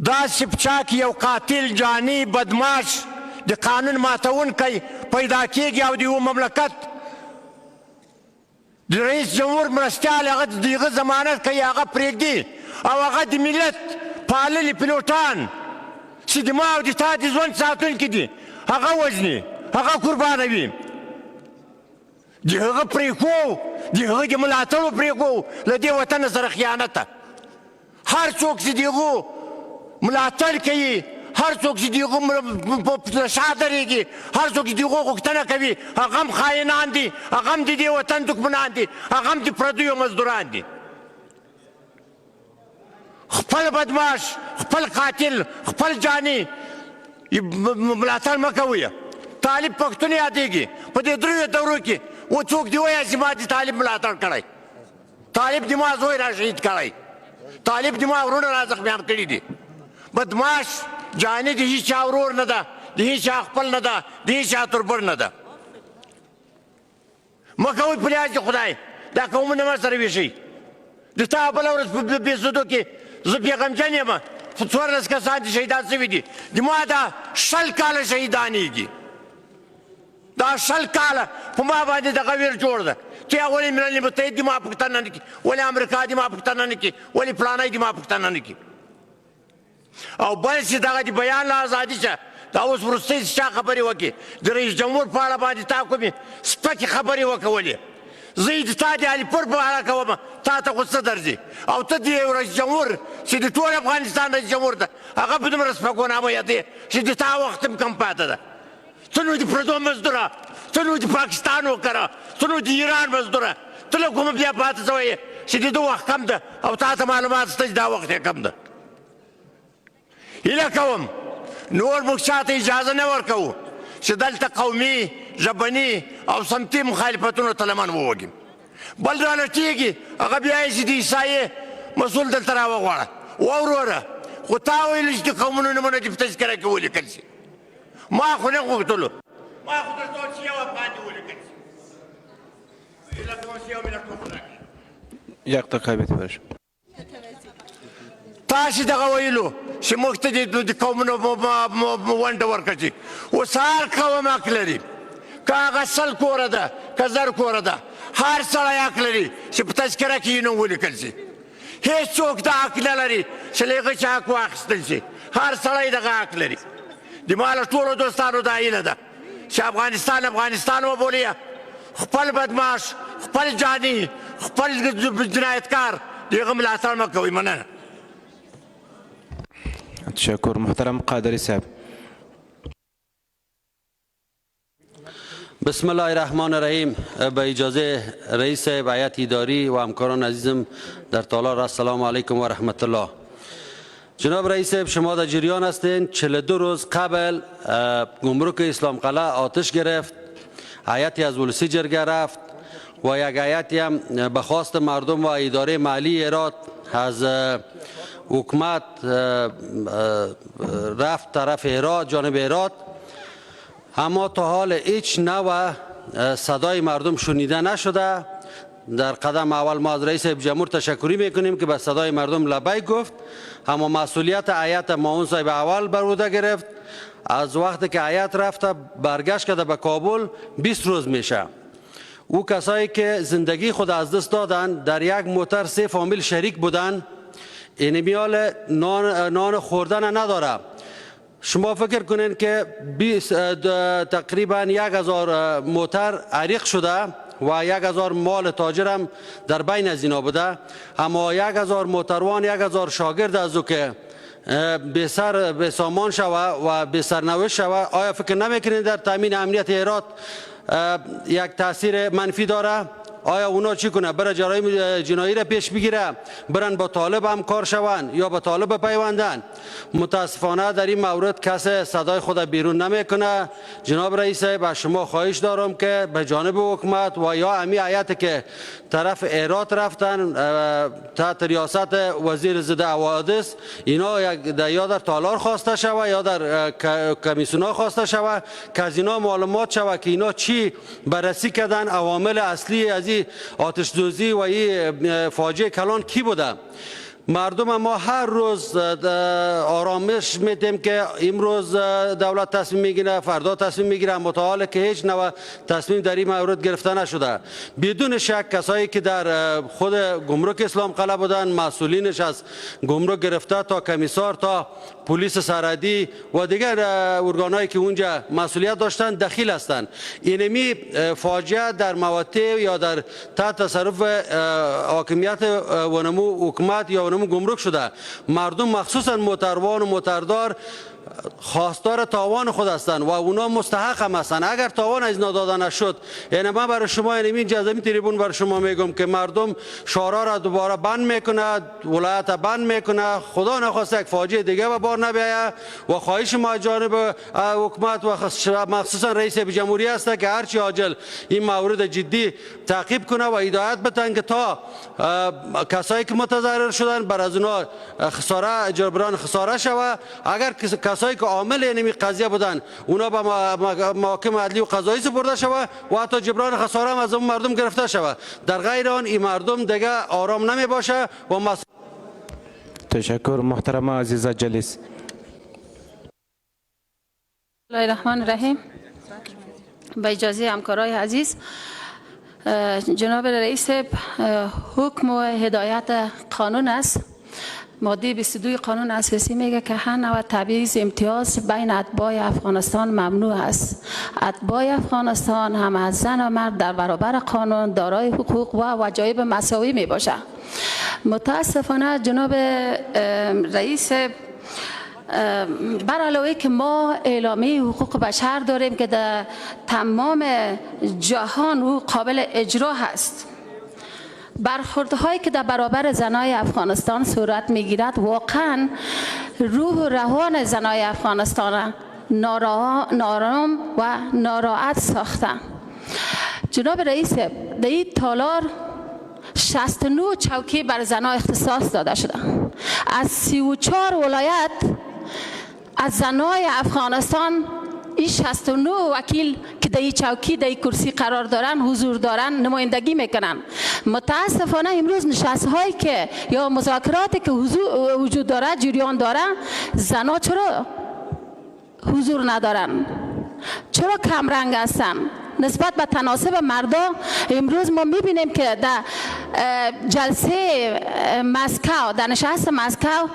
داسې په چا کې یو قاتل، جاني، بدماش، د قانون ماتونکی پیدا کیږي او د یو مملکت د رئیس جمهور مرستیال هغه د هغه ضمانت کوي، هغه پرېږدي او هغه د ملت پاللي پیلوټان چې د ما او د تا د ژوند ساتونکي دي هغه وژني هغه قربانوي د هغه پرېښو د هغه د ملاتړو پرېښو له دې وطن سره خیانت ده هر څوک چې د هغو ملاتړ کوي هر څوک چې د هغو په شا درېږي هر څوک چې د هغو غوښتنه کوي هغه هم خاینان دي هغه هم د دې وطن دښمنان دي هغه هم د پردیو مزدوران دي خپل بدماش خپل قاتل خپل جاني ملاتړ مه کوئ طالب پښتون یادېږي په دې دریو دورو کې و څوک دې وایي چې ما د طالب ملاتړ کړی طالب دې ما زوی را شهید کړی طالب دې ما ورونه را زخمیان کړي دي بدماش جاني د هیڅ چا ورور نه ده د هیڅ چا خپل نه ده د هیڅ چا تربر نه ده مه کوئ په لیاز د خدای دا قومونه ما سره ویښئ د تا بله ورځ په بېسودو کې زه بې غمجن یم 14 کسان دي شهیدان شوي دي د ما دا 100 کاله شهیدانېږي دا 100 کاله په ما باندې دغه ویر جوړ ده چې ولې ملل متحد دې ما پوښتنه نه کړي ولې امریکا دې ما پوښتنه نه کړي ولې فلانی دې ما پوښتنه نه کړي او بل چې دغه د بیان له ازادي شه دا اوس وروستۍ چې چا خبرې وکړي د رئیس جمهور په اړه باندې تا کومې سپکې خبرې وکولې زه یې د تا د الیپور په اړه کوم تا ته غوسه درځي او ته د یو رئیس جمهور چې د ټول افغانستان رئیس جمهور ده هغه په دومره سپکو نامه یادوي چې د تا وخت هم کم پاته ده ته نو د پردو مزدوره ته نو د پاکستان وکړه ته نو د ایران مزدوره ته له کومه بیا پاته شوی چې د ده وخت کم ده او تا ته معلومات شته چې دا وخت یې کم ده هیله کوم نور موږ چاته اجازه نه ورکوو چې دلته قومي ژبني او سمتي مخالفتونو ته لمن ووږي بل رالټېږي هغه بیا یې چې د عیسایي مسؤل دلته راوغواړه ووروره خو تا ویلو چې د قومونو نومونه دې په تذکره کې ولیکل شي ما خو نه غوښتلو ما خو درته وویل چې یو افغان دې ولیکل شي هیله کوم چې یو ملت وخوراک یک دقیقه بتبرش تاسې دغه ویلو چې موږ ته د قومونو ونډه ورکړه چې اوس هر قوم حق لري که هغه 100 کوره ده که 1000 کوره ده هر سړی حق لري چې په تذکره کې یې نوم ولیکل شي هېڅوک دا حق نه لري چې له هغه څه حق واخیستل شي هر سړی دغه حق لري د ما له ټولو دوستانو دا هیله ده چې افغانستان وبولي خپل بدماش خپل جاني خپل جنایتکار د هغه ملاتړ مه کوئ مننه تشکر محترم قادری صاحب بسم الله الرحمن الرحیم به اجازه رئیس صاحب هیئت اداری و همکاران عزیزم در تالار السلام علیکم و رحمت الله جناب رئیس صاحب شما در جریان هستین 42 روز قبل گمرک اسلام قلعه آتش گرفت هیئتی از ولسی جرگه رفت و یک هیئتی هم به خواست مردم و اداره محلی هرات از حکومت رفت طرف هرات جانب هرات اما تا حال هیچ نوع صدای مردم شنیده نشده در قدم اول ما از رئیس جمهور تشکری میکنیم که به صدای مردم لبیک گفت اما مسئولیت هیئت معاون صاحب اول بر عهده گرفت از وقتی که هیئت رفته برگشت کرده به کابل 20 روز میشه او کسایی که زندگی خود از دست دادن در یک موتر 3 فامیل شریک بودن این میال نان خوردن نداره شما فکر کنین که تقریبا 1000 موتر عریق شده و 1000 مال تاجر هم در بین از اینا بوده اما 1000 موتروان 1000 شاگرد از او که به سامان شوه و به سرنوشت شوه آیا فکر نمیکنین در تامین امنیت هرات یک تاثیر منفی داره آیا اونا چی کنه برای جرایم جنایی را پیش بگیره برن با طالب هم کار شوند یا با طالب پیوندن متاسفانه در این مورد کسی صدای خود بیرون نمیکنه جناب رئیس صاحب از شما خواهش دارم که به جانب حکومت و یا امی هیئت که طرف هرات رفتن تحت ریاست وزیر ضد حوادث اینا یا در تالار خواسته شوه یا در کمیسیون خواسته شوه که از اینا معلومات شوه که اینا چی بررسی کردن عوامل اصلی از آتش دوزی و این فاجعه کلان کی بوده مردم ما هر روز آرامش میدیم که امروز دولت تصمیم میگیره، فردا تصمیم میگیره، متعال که هیچ نوع تصمیم در این مورد گرفته نشده. بدون شک کسایی که در خود گمرک اسلام قلعه بودن، مسئولینش از گمرک گرفته تا کمیسار تا پلیس سرحدی و دیگر ارگانهایی که اونجا مسئولیت داشتن دخیل هستند. اینمی فاجعه در مواطن یا در تحت تصرف حاکمیت ونمو حکومت یا ونمو گمرک شده. مردم مخصوصا موتروان و موتردار خواستار تاوان خود هستند و اونا مستحق هم هستند. اگر تاوان از داده نشد، یعنی من برای شما این جزمی تریبون برای شما میگم که مردم شورا را دوباره بند میکنه، ولایت بند میکنه، خدا نخواسته یک فاجعه دیگه به بار نبیاید. و خواهش ما جانب حکومت و مخصوصا رئیس جمهوری است که هرچی عاجل این مورد جدی تعقیب کنه و هدایت بتن که تا کسایی که متضرر شدن بر از اونا خساره جبران خساره شود. اگر کسایی که عامل این قضیه بودن اونا به محاکم عدلی و قضایی سپرده شود و حتی جبران خساره هم از اون مردم گرفته شود. در غیر آن این مردم دیگه آرام نمی باشه و تشکر. محترم عزیزه جلیس. الله الرحمن الرحیم. با اجازه همکارای عزیز، جناب رئیس، حکم و هدایت قانون است. ماده 22 قانون اساسی میگه که هر نوع تبعیض امتیاز بین اتباع افغانستان ممنوع است. اتباع افغانستان هم از زن و مرد در برابر قانون دارای حقوق و وجایب مساوی می باشه. متاسفانه جناب رئیس، بر علاوه که ما اعلامیه حقوق بشر داریم که در تمام جهان او قابل اجرا هست، برخوردهایی که در برابر زنای افغانستان صورت میگیرد واقعا روح و روان زنای افغانستان نارام و ناراحت ساخته. جناب رئیس، در این تالار 69 چوکی بر زنها اختصاص داده شده. از 34 ولایت از زنهای افغانستان این 69 وکیل که در این چوکی در این کرسی قرار دارن، حضور دارن، نمایندگی میکنن. متاسفانه امروز نشست هایی که یا مذاکراتی که وجود داره، جریان داره، زنها چرا حضور ندارن؟ چرا کم رنگ هستن نسبت به تناسب مردا؟ امروز ما میبینیم که در جلسه مسکو، در نشست مسکو،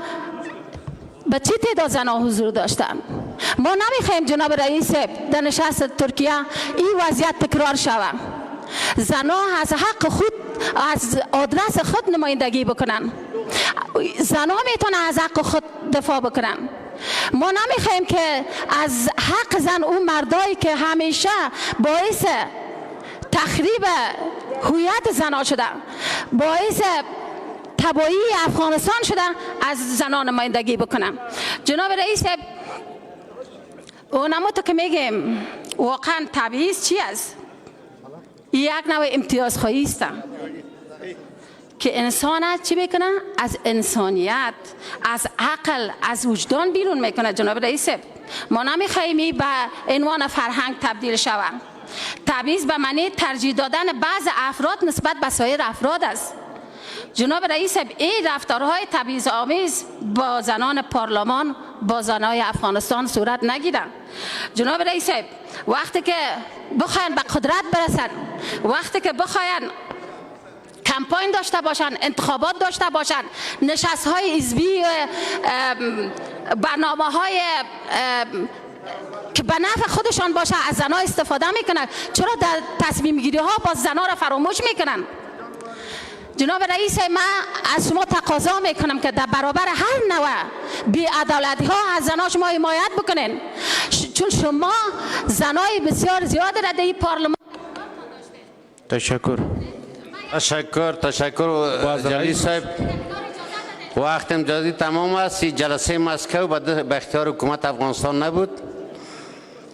به چه تعداد زنها حضور داشتن؟ ما نمیخوایم جناب رئیس در نشست ترکیه این وضعیت تکرار شود. زنها از حق خود، از آدرس خود نمایندگی بکنن. زنها میتونن از حق خود دفاع بکنن. ما نمیخوایم که از حق زن اون مردایی که همیشه باعث تخریب هویت زنها شده، باعث تباهی افغانستان شده، از زنان نمایندگی بکنم. جناب رئیس، اونمو تو که میگیم واقعا تبعیض چی است؟ یک نوع امتیاز خواهی است که انسان چی میکنه؟ از انسانیت، از عقل، از وجدان بیرون میکنه. جناب رئیس، ما نمیخوایم به عنوان فرهنگ تبدیل شود. تبعیض به معنی ترجیح دادن بعض افراد نسبت به سایر افراد است. جناب رئیس، این رفتارهای تبعیض آمیز با زنان پارلمان، با زنای افغانستان صورت نگیرن. جناب رئیس، وقتی که بخواین به قدرت برسن، وقتی که بخواین کمپاین داشته باشن، انتخابات داشته باشن، نشست های حزبی، برنامه های که به نفع خودشان باشه، از زنها استفاده میکنن، چرا در تصمیم گیری ها با زنها را فراموش میکنن؟ جناب رئیس، من از شما تقاضا میکنم که در برابر هر نوع بی‌عدالتی ها از زنها شما حمایت بکنین، چون شما زنای بسیار زیاد را در این پارلمان. تشکر. تشکر جلیل صاحب. وقت امتیازی تمام است. جلسه مسکو به اختیار حکومت افغانستان نبود،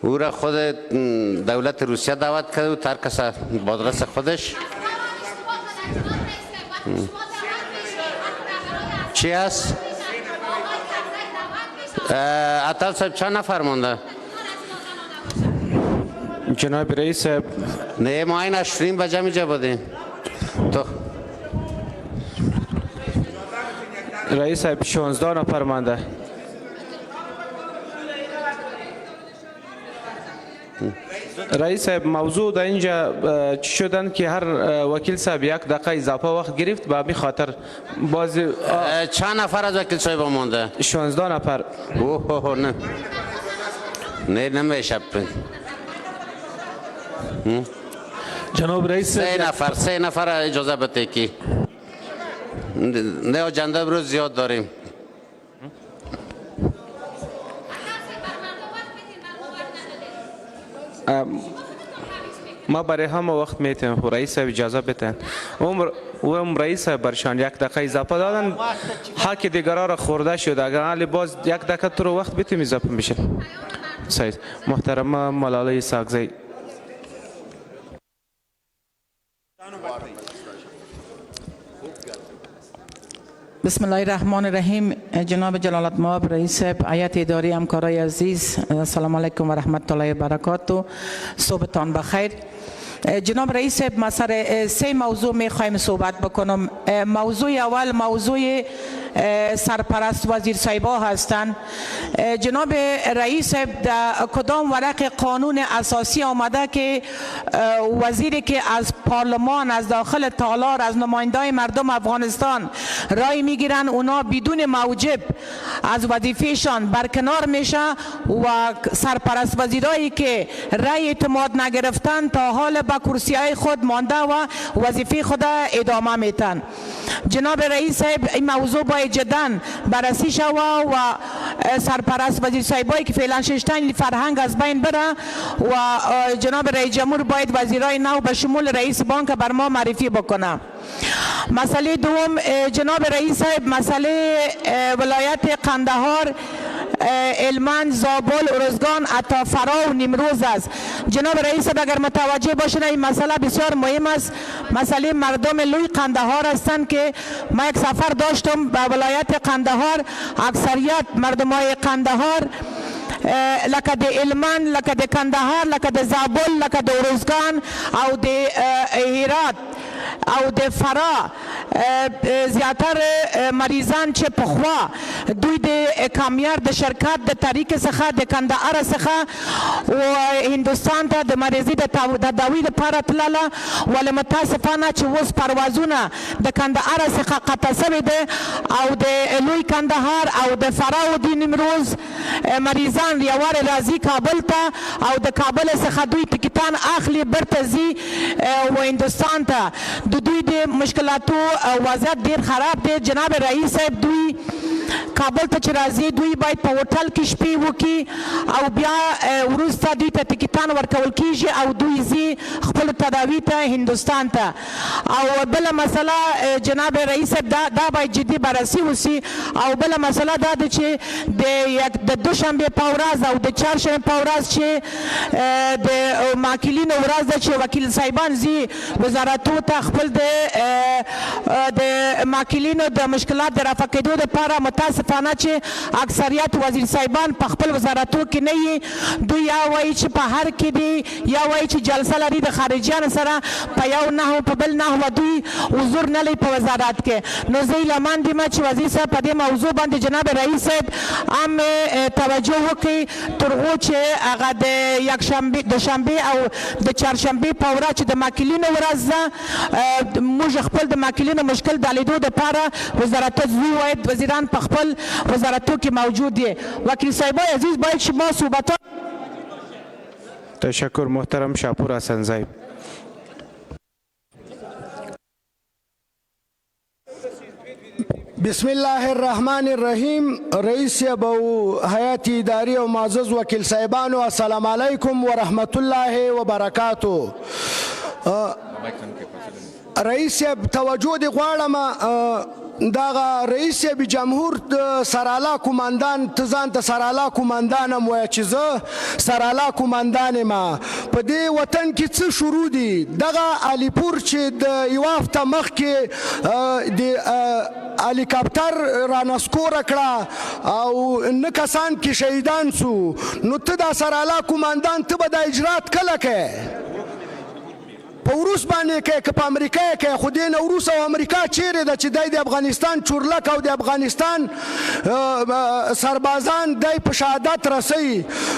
او را خود دولت روسیه دعوت کرد و ترک با آدرس خودش. چی است؟ اتل صاحب چند نفر مونده؟ جناب رئیس، نه ما این 20 بجه میجا بودیم. تو رئیس صاحب 16 نفر مانده. رئیس صاحب موضوع در اینجا چی شدن که هر وکیل صاحب 1 دقیقه اضافه وقت گرفت به همین خاطر باز چند نفر از وکیل صاحب مانده؟ 16 نفر. اوه نه نمیشه. جناب رئیس 3 نفر اجازه بده که نه اجنده برو زیاد داریم. ما برای همه وقت میتیم رئیس صاحب اجازه بدن. رئیس صاحب برشان 1 دقیقه اضافه دادن، حق دیگرها را خورده شد. اگر حالی باز 1 دقیقه تو رو وقت بتیم اضافه میشه. سعید محترم ملاله ساکزی. بسم الله الرحمن الرحیم. جناب جلالت مآب رئیس هیئت اداری همکارای عزیز، السلام علیکم و رحمت الله و برکاته. صبحتان بخیر. جناب رئیس، مسئله 3 موضوع میخوایم صحبت بکنم. موضوع اول موضوع سرپرست وزیر صاحبا هستند. جناب رئیس، در کدام ورق قانون اساسی آمده که وزیری که از پارلمان، از داخل تالار، از نمایندای مردم افغانستان رای میگیرن، اونا بدون موجب از وظیفهشان برکنار میشه و سرپرست وزیرایی که رای اعتماد نگرفتن تا حال به کرسی های خود مانده و وظیفه خود ادامه میتن. جناب رئیس، این موضوع باید جدا بررسی شود و سرپرست وزیر صاحبایی که فعلا ششتن فرهنگ از بین بره و جناب رئیس جمهور باید وزیرای نو به شمول رئیس بانک بر ما معرفی بکنه. مسئله دوم جناب رئیس، مسئله ولایت قندهار، هلمند، زابل، ارزگان، حتی فرا و نیمروز است. جناب رئیس اگر متوجه باشین این مسئله بسیار مهم است. مسئله مردم لوی قندهار هستند که ما یک سفر داشتم به ولایت قندهار، اکثریت مردم های قندهار لکه د هلمند، لکه د کندهار، لکه د زابل، لکه د ارزگان او د هرات او د فرا زیاتر مریضان چې پخوا دوی د کامیار د شرکت د طریق څخه د کندهار څخه و هندوستان ته د مریضي د داوی لپاره تلله، ولې متاسفانه چې اوس پروازونه د کندهار څخه قطع شوي دي او د لوی کندهار او د فرا او د نیمروز مریضان یوارې راځي کابل ته او د کابل څخه دوی ټکټان اخلي برته ځي و هندوستان ته. د دوی د مشکلاتو وضعیت ډیر خراب دی. جناب رئیس صاحب دوی کابل ته چې راځي دوی باید په هوټل کې شپې وکړي او بیا وروسته دوی ته ټکټان ورکول کیږي او دوی ځي خپل تداوی ته هندوستان ته. او بله مسله جناب رئیس صاحب دا باید جدي بررسي وسي. او بله مسله دا ده چې د دوشنبې په ورځ او د چهارشنبې په ورځ چې د ماکلینو ورځ ده چې وکیل صاحبان ځي وزارتو ته خپل د ماکلینو د مشکلات د رفع کېدو دپاره. متاسفانه چې اکثریت وزیر صاحبان په خپل وزارتو کې نه وي. دوی یا وایي چې په هر کې دي یا وایي چې جلسه لري د خارجیانو سره په یو نحو په بل نحو دوی حضور نه لري په وزارت کې. نو زه هیله مند یم چې وزیر صاحب په دې موضوع باندې جناب رئیس صاحب هم توجه وکړي تر هغو چې هغه د یکشنبې دوشنبې او د چهارشنبې په ورځ چې د ماکلینو ورځ ده موږ خپل د ماکلینو مشکل د حلیدو دپاره وزارت باید وزیران په خپل وزارتو کې موجود دي. وکیل صاحبای عزیز باید شما صحبتات. تشکر محترم شاپور حسن صاحب. بسم الله الرحمن الرحیم. رئیس او هیئت اداری او معزز وکیل صاحبانو السلام علیکم و رحمت الله و برکاته. رئیس توجه دی غواړم دغه رئیس جمهور سرالا کوماندان تزان ته سرالا کوماندان هم وایي چې زه سرالا کوماندان یم. په دې وطن کې څه شروع دي؟ دغه الیپور چې د یو هفته مخکې د هلیکاپټر رانسکوره کړه او نه کسان کې شهیدان سو، نو ته دا سرالا کوماندان ته به دا اجرات کله کوې؟ په وروس باندې کوي که په امریکا یې کوي خو دې نه وروس او امریکا چیرې ده چې دی د افغانستان چورلک او د افغانستان سربازان دی په شهادت رسوي.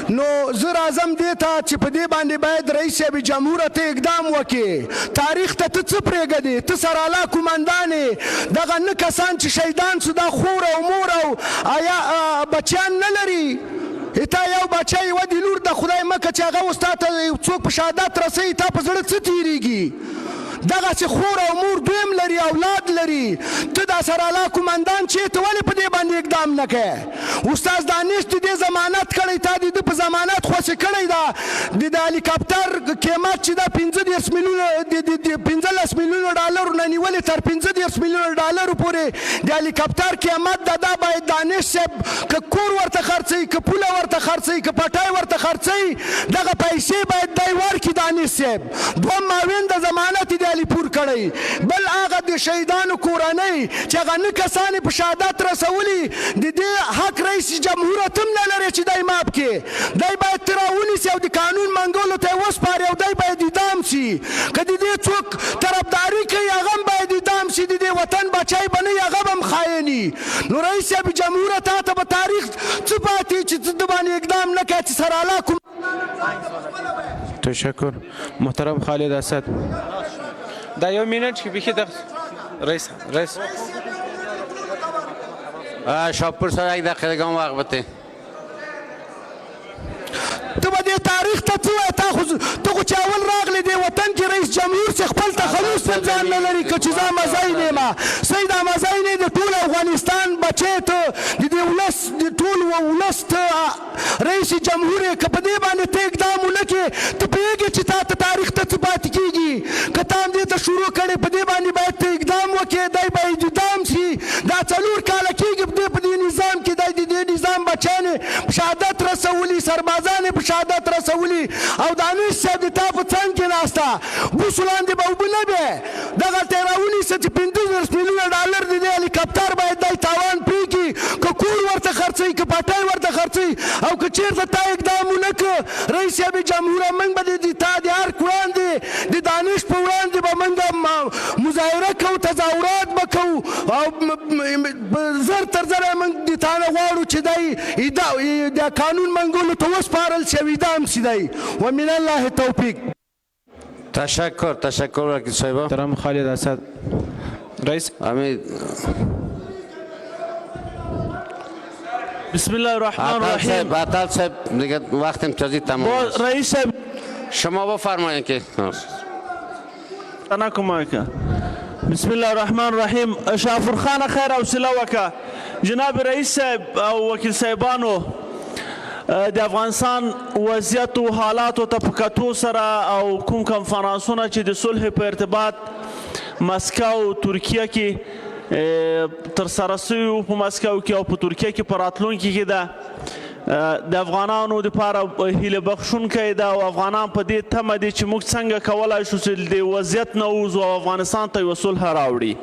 نو زه راځم دې ته چې په دې باندې باید رئیس صاحب جمهور ته اقدام وکړي. تاریخ ته ته څه پرېږدې؟ ته سرالا کومندان یې. دغه نه کسان چې شهیدان سو دا خور او مور او آیا بچیان نه لري؟ تا یو بچی یوه د لور د خدای مکه چې هغه اوس تا ته څوک په شهادت رسوي تا په زړه څه تېرېږي؟ دغسې خور او مور دویم لري اولاد لري. ته دا سرالا کومندان چې ته ولې په دې باندې اقدام نه کوې؟ استاد دانش د دې ضمانت کړی تا د ده په ضمانت خوشې کړی ده. د هلیکاپټر قیمت چې ده 15 میلیونه ډالرو نه نیولې تر 15 میلیونه ډالرو پورې د هلیکاپټر قیمت ده. دا باید دانش صاحب که کور ورته خرڅوي که پوله ورته خرڅوي که پټی ورته خرڅوي دغه پیسې باید دی ورکړي دانش صاحب. دوهم معاون د ضمانت یې علی پور کړی. بل هغه د شهیدانو کورنۍ چې هغه نه کسان یې په شهادت رسولي د دې حق رئیس جمهوریت هم نه لري چې دی ماف کړي. دی باید ترې راونیسي او د قانون منګولو ته یې وسپاري او دی باید اعدام شي. که د دې څوک طرفداري کوي هغه هم باید اعدام شي. د دې وطن بچی به نه وي هغه به هم خایني. نو رئیس صاحب جمهوریت تا ته به تاریخ څه پاتې چې ته د باندې اقدام نه کوې چې سرالا کوم. تشکر محترم خالد اسد. دا یو منټ کې بیخي د رئیس شاپور صاحب یک دقیقه دیگه وقت بده. ته به دې تاریخ ته څه وایې؟ ته خو چې اول راغلی دې وطن کې رئیس جمهور چې خپل تخلص په ځان نه لري که چې زه مزی نه یم. صحیح دا مزی نه د ټول افغانستان بچی ته د دې ولس د ټول ولس ته رئیس جمهور یې. که په دې باندې ته اقدام ونه کړې ته پوهېږې چې تا ته تاریخ ته څه پاتې کېږي. که تا هم دې ته شروع کړې په دې باندې باید ته اقدام وکړې. دی باید اقدام شي. دا 4 کاله کېږي په دې نظام کې دی د دې نظام بچیان یې په شهادت رسولي سربازان یې په شهادت رسولي او دانش صاحب د تا په څنګ کې ناسته بوسو لاندې به اوبه نه وې. دغلته یې راونیسه چې 15 میلیونه ډالر د دې هلیکاپټر باید دی تاوان پرېږدي. که کور ورته خرڅوي که پټی ورته خرڅوي او که چېرته تا اقدام ونه کړه رئیس صاحب جمهوره موږ به د تا د هر وړاندې د دانش په وړاندې به موږ مظاهره کوو تظاهرات به کوو او زر تر زره موږ د تا نه غواړو چې دی د قانون منګولو ته وسپارل شي اعدام شي دی. ومن الله توفیق. تشکر وکیل صاحب. محترم خالد اسد. رئیس بسم الله الرحمن الرحیم. عطال صاحب دیگه وقت امتیازی تمام است. رئیس صاحب شما بفرمایید که انا کمک. بسم الله الرحمن الرحیم. شافر خان خیر حوصله وکړه. جناب رئیس صاحب او وکیل صاحبانو د افغانستان وضعیت او حالاتو ته په کتو سره او کوم کنفرانسونه چې د صلح په ارتباط مسکو ترکیه کې ترسره سوي په مسکو کې او په ترکیه کې په راتلونکي کې ده د افغانانو دپاره هیله بخښونکی ده او افغانان په دې تمه دي چې موږ څنګه کولی شو چې د وضعیت نه ووځو او افغانستان ته یوه صلح راوړي.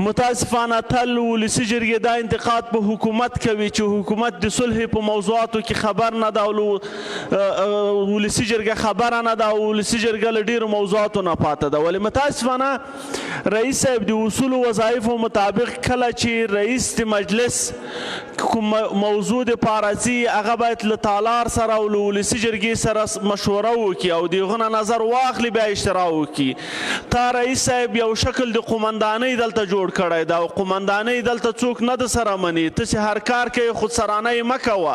متاسفانه تل ولسي جرګې دا انتقاد په حکومت کوي چې حکومت د صلح په موضوعاتو کې خبر نه ده او ولسي جرګه خبره نه ده او ولسي جرګه له ډېرو موضوعاتو نه پاته ده. ولې متاسفانه رئیس صاحب د اصولو وظایفو مطابق کله چې رئیس د مجلس کوم موضوع دپاره ځي هغه باید له تالار سره او له ولسي جرګې سره مشوره وکړي او د هغه نه نظر واخلي بیا اشترا وکړي. تا رئیس صاحب یو شکل د قومندانۍ دلته جوړ کړی ده او قومندانۍ دلته څوک نه د سره مني. تاسې هر کار کوئ خودسرانۍ مه کوه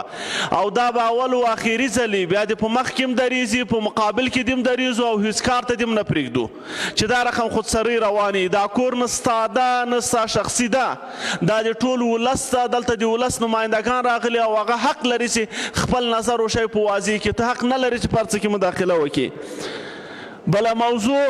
او دا به اول و اخري ځلي بیا دې په مخ کې هم دریځي په مقابل کې دې هم دریځو او هیڅ کار ته دې هم نه پرېږدو چې دا رقم خودسرۍ رواني. دا کور نه ستا ده نه ستا شخصي ده دا د ټول ولس ده. دلته د ولس نمایندګان راغلي او هغه حق لري چې خپل نظر وشی په واضح کې. ته حق نه لري چې په هر څه کې مداخله وکړي. بله موضوع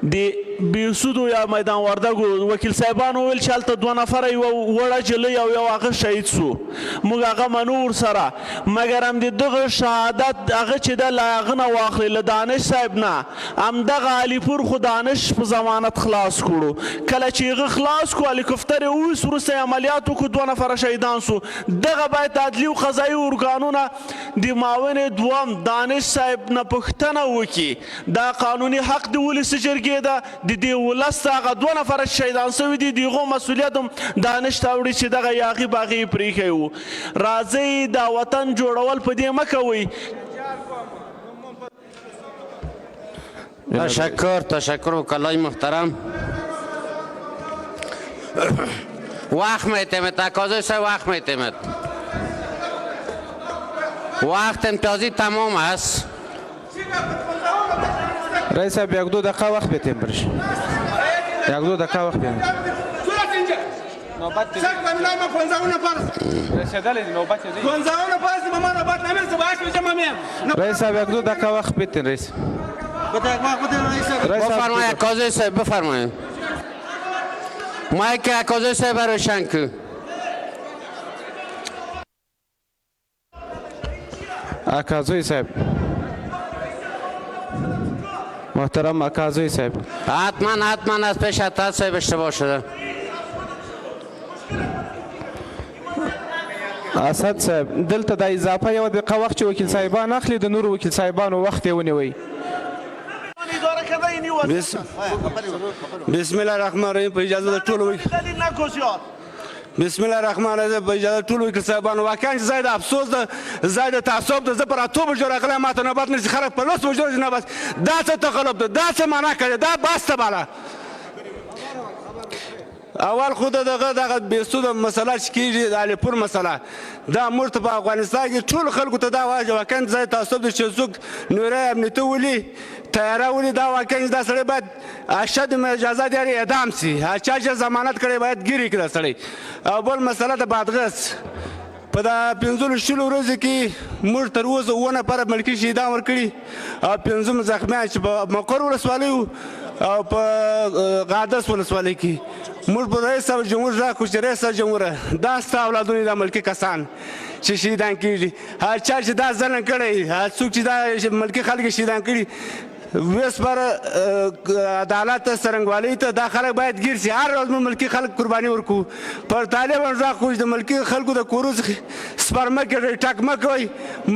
د بیسودو یا میدان وردګو وکیل صاحبانو ویل چې هلته 2 نفره یوه وړه جلۍ او یو هغه شهید سو موږ هغه منو ورسره مګر هم د دغه شهادت هغه چې ده له هغه نه واخلي له دانش صاحب نه همدغه علیپور خو دانش په ضمانت خلاص کړو کله چې هغه خلاص کړو هلیکوپټر یې وویست وروسته یې عملیات وکړو 2 نفره شهیدان سو دغه باید عدلي او قضایي ارګانونه د معاون دوم دانش صاحب نه پوښتنه وکړي دا قانوني حق د ولس جرګې ده د دې ولس هغه 2 نفره شهیدان سوي دي د هغو مسؤلیت هم دانش ته وړي چې دغه یاغي باغي یې پرېښی وو راځئ دا وطن جوړول په دې مه کوئ تشکر وکلای محترم وقت میتیمد تقاضای سه وقت میتیمد وقت امتیازی تمام است رئیس صاحب 1-2 دقیقه وقت بتیم برش 1-2 دقیقه وقت بتیم نوبت رئیس صاحب 1-2 دقیقه وقت بتین رئیس بفرمایید قاضی صاحب بفرمایید مایک قاضی صاحب روشن کن اکازوی صاحب محترم اکازوی صاحب حتما از پیش اتحاد صاحب اشتباه شده اسد صاحب دلته د اضافه یو دقیقه وخت چې وکیل صاحبان اخلي د نورو وکیل صاحبانو وخت یې ونیوئ بسم الله الرحمن الرحیم په اجازه د ټولو بسم الله الرحمن الرحیم په اجازه ټولو وکیل صاحبانو واقعا چې ځای د افسوس ده ځای د تعصب ده زه پر 8 بجو راغلی ما ته نوبت نه شي خلک په 10 بجو نه بس دا څه تخلف ده دا څه معنا کوي دا بس ته بالا اول خود دغه بیسوده مسله چې کېږي د علیپور مسله دا موږ ته په افغانستان کې ټولو خلکو ته دا واجب واقعا ځای تعصب ده چې څوک نوری امنیتي ولي تیاره ولي دا واقعا دا سړی باید اشد مجازات یعنې اعدام سي چا چې ضمانت کړی باید ګیرې کړي سړی او بل مسله د بادغیس په دا 15 ورځو کې موږ تر اوسه 9 نفره ملکي شهیدان ورکړي او 15 زخمیان چې په مقر ولسوالۍ او په قادس ولسوالۍ کې موږ په رئیس صاحب جمهور راکړو چې رئیس صاحب جمهوره دا ستا اولادونه د ملکي کسان چې شهیدان کېږي هر چا چې دا ظلم کړی هر څوک چې دا ملکي خلک شهیدان کړي وسپاره عدالت ته څرنګوالۍ ته دا خلک باید ګیر شي هر ورځ موږ ملکي خلک قرباني ورکوو پر طالبان راکړو چې د ملکي خلکو د کورو څخه سپر مه کړئ ټک مه کوئ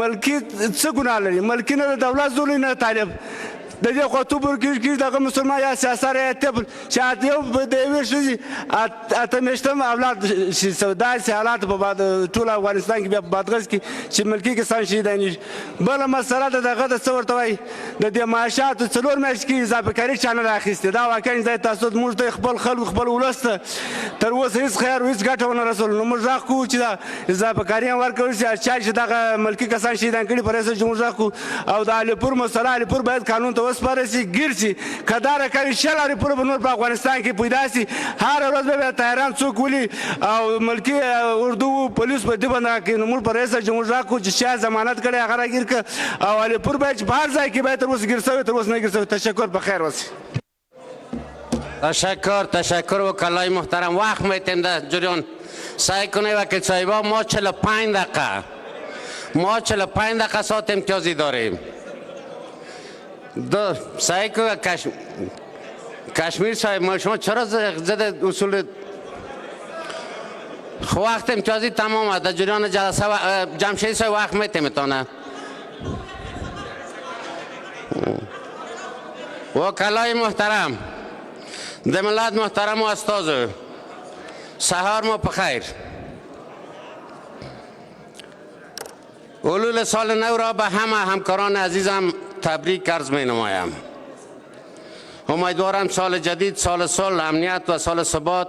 ملکي څه ګناه لري ملکي نه د دولت زولی نه طالب د دې خواته کې دغه مسلمان یا سیاست رعایت چې یو د یوې ښځې اته میاشتم اولاد شي داسې حالات په ټول افغانستان کې بیا په بادغیس کې چې ملکي کسان شهیدانېږي بله مسله د دغه د څه ورته وایي د دې معاشاتو 4 میاشتې کې اضافه کاري چا نه ده اخیستې دا واقعا ځای تاسو موږ ته خپل خلکو خپل ولس ته تر اوسه هېڅ خیر او هېڅ ګټه ونه رسول نو موږ غږ کوو چې دا اضافه کاري هم ورکړل شي چا چې دغه ملکي کسان شهیدان کړي په رئیس جمهور غږ کوو او د علیپور مسله علیپور باید قانون ته وسپارل شي ګیر شي که دا رقم شل علیپور به نور په افغانستان کې پیدا شي هر ورځ به بیا طیران څوک ولي او ملکي اردو پولیس په دې باندې راکړي نو موږ په رئیس جمهور غږ کوو چې چا ضمانت کړی هغه راګیر کړه او علیپور باید چې په هر ځای کې باید تر اوسه ګیر شوی تر اوسه نه ګیر شوی تشکر په خیر اوسئ تشکر وکلای محترم وقت میتیم در جریان سعی کنه وکیل صاحبا ما 45 دقیقه ساعت امتیازی داریم سعی کنه کشمیر صاحب ما شما چرا زده اصول وقت امتیازی تمام است در جریان جلسه جمشید صاحب وقت میتیم تانه وکلای محترم د ملت محترم و استازو سهار ما بخیر علول سال نو را به همه همکاران عزیزم تبریک عرض می نمایم امیدوارم سال جدید سال صلح امنیت و سال ثبات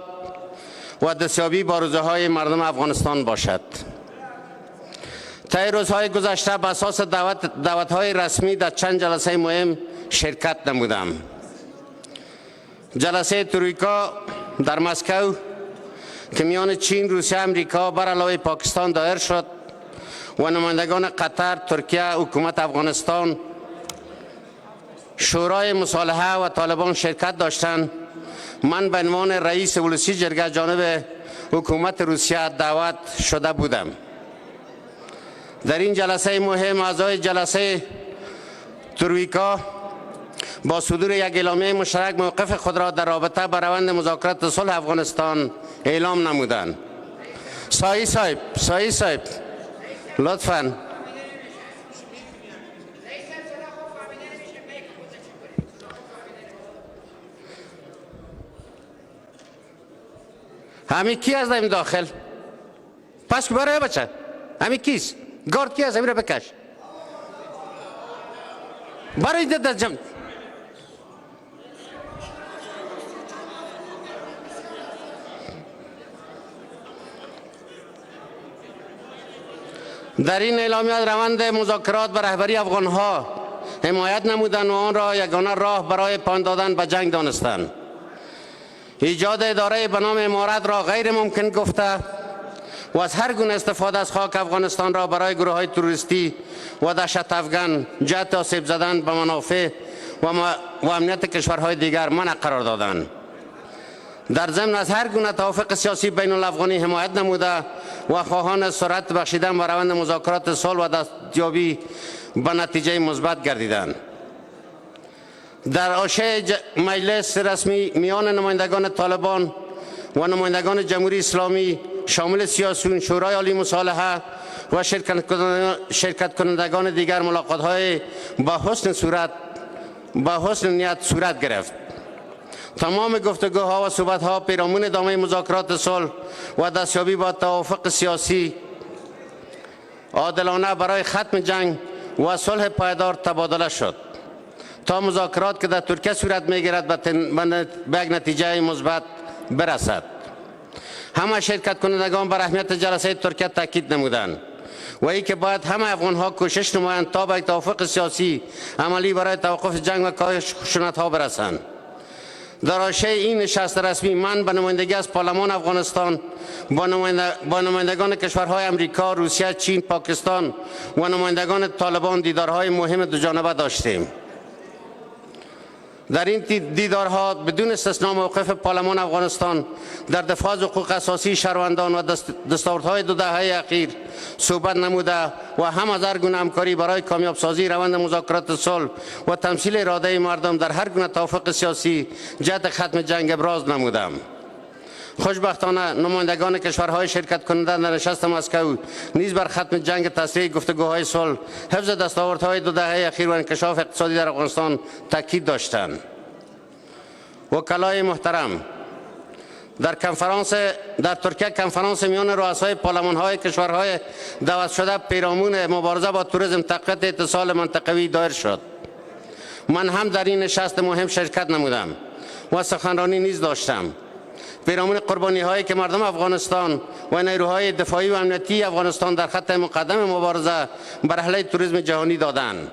و دستیابی با روزه های مردم افغانستان باشد طی روزهای گذشته به اساس دعوت های رسمی در چند جلسه مهم شرکت نمودم جلسه ترویکا در مسکو که میان چین، روسیه، امریکا بر علاوه پاکستان دایر شد و نمایندگان قطر، ترکیه، حکومت افغانستان شورای مصالحه و طالبان شرکت داشتند. من به عنوان رئیس ولسی جرگه جانب حکومت روسیه دعوت شده بودم. در این جلسه مهم اعضای جلسه ترویکا با صدور یک اعلامیه مشترک موقف خود را در رابطه با روند مذاکرات صلح افغانستان اعلام نمودند. سایی صاحب لطفاً. همی کی از این داخل؟ پس که برای بچه همی کیست؟ گارد کی از این را بکش برای در جمع. در این اعلامیه روند مذاکرات به رهبری افغانها حمایت نمودند و آن را یگانه راه برای پایان دادن به جنگ دانستند. ایجاد اداره به نام امارت را غیر ممکن گفته و از هر گونه استفاده از خاک افغانستان را برای گروه های تروریستی و دهشت افغان جهت آسیب زدن به منافع و امنیت کشورهای دیگر منع قرار دادند. در ضمن از هر گونه توافق سیاسی بین الافغانی حمایت نموده و خواهان سرعت بخشیدن به روند مذاکرات صلح و دستیابی به نتیجه مثبت گردیدند. در عرصه مجلس رسمی میان نمایندگان طالبان و نمایندگان جمهوری اسلامی شامل سیاسیون، شورای عالی مصالحه و شرکت کنندگان دیگر ملاقات‌های با حسن نیت صورت گرفت. تمام گفتگوها و صحبت‌ها پیرامون ادامه مذاکرات صلح و دستیابی با توافق سیاسی عادلانه برای ختم جنگ و صلح پایدار تبادله شد تا مذاکرات که در ترکیه صورت می‌گیرد به یک نتیجه مثبت برسد. همه شرکت کنندگان بر اهمیت جلسه ترکیه تاکید نمودند و ای که باید همه افغان‌ها کوشش نمایند تا به توافق سیاسی عملی برای توقف جنگ و کاهش خشونت‌ها برسند. در عرصه این نشست رسمی من به نمایندگی از پارلمان افغانستان با نمایندگان کشورهای امریکا، روسیه، چین، پاکستان و نمایندگان طالبان دیدارهای مهم دوجانبه داشتیم. در این دیدارها بدون استثنا موقف پارلمان افغانستان در دفاع از حقوق اساسی شهروندان و دستاوردهای دو دهه اخیر صحبت نموده و هم از هر گونه همکاری برای کامیاب سازی روند مذاکرات صلح و تمثیل اراده مردم در هر گونه توافق سیاسی جهت ختم جنگ ابراز نمودم. خوشبختانه نمایندگان کشورهای شرکت کننده در نشست مسکو نیز بر ختم جنگ، تسریع گفتگوهای صلح، حفظ دستاوردهای دو دهه اخیر و انکشاف اقتصادی در افغانستان تاکید داشتند. وکلای محترم، در ترکیه کنفرانس میان رؤسای پارلمان‌های کشورهای دعوت شده پیرامون مبارزه با توریسم تقویت اتصال منطقوی دایر شد. من هم در این نشست مهم شرکت نمودم و سخنرانی نیز داشتم. پیرامون قربانی هایی که مردم افغانستان و نیروهای دفاعی و امنیتی افغانستان در خط مقدم مبارزه بر علیه توریسم جهانی دادند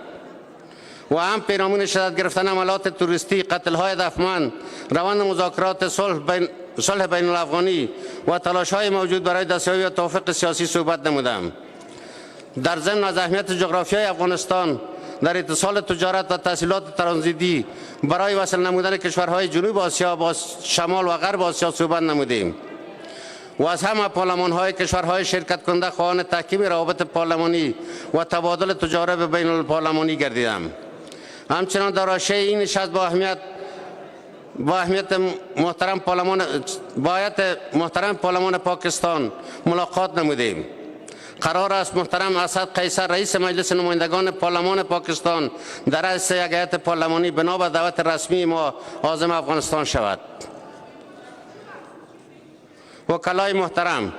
و هم پیرامون شدت گرفتن عملات توریستی، قتل های هدفمند، روند مذاکرات صلح بین الافغانی و تلاش های موجود برای دستیابی به توافق سیاسی صحبت نمودم. در ضمن از اهمیت جغرافیایی افغانستان در اتصال تجارت و تحصیلات ترانزیتی برای وصل نمودن کشورهای جنوب آسیا با شمال و غرب آسیا صحبت نمودیم و از همه پارلمان‌های کشورهای شرکت کننده خواهان تحکیم روابط پارلمانی و تبادل تجارت بین الپارلمانی گردیدم. همچنان در عرصه این نشست با اهمیت محترم پارلمان پاکستان ملاقات نمودیم. قرار است محترم اسد قیصر رئیس مجلس نمایندگان پارلمان پاکستان در رأس یک هیئت پارلمانی بنا به دعوت رسمی ما عازم افغانستان شود. وکلای محترم،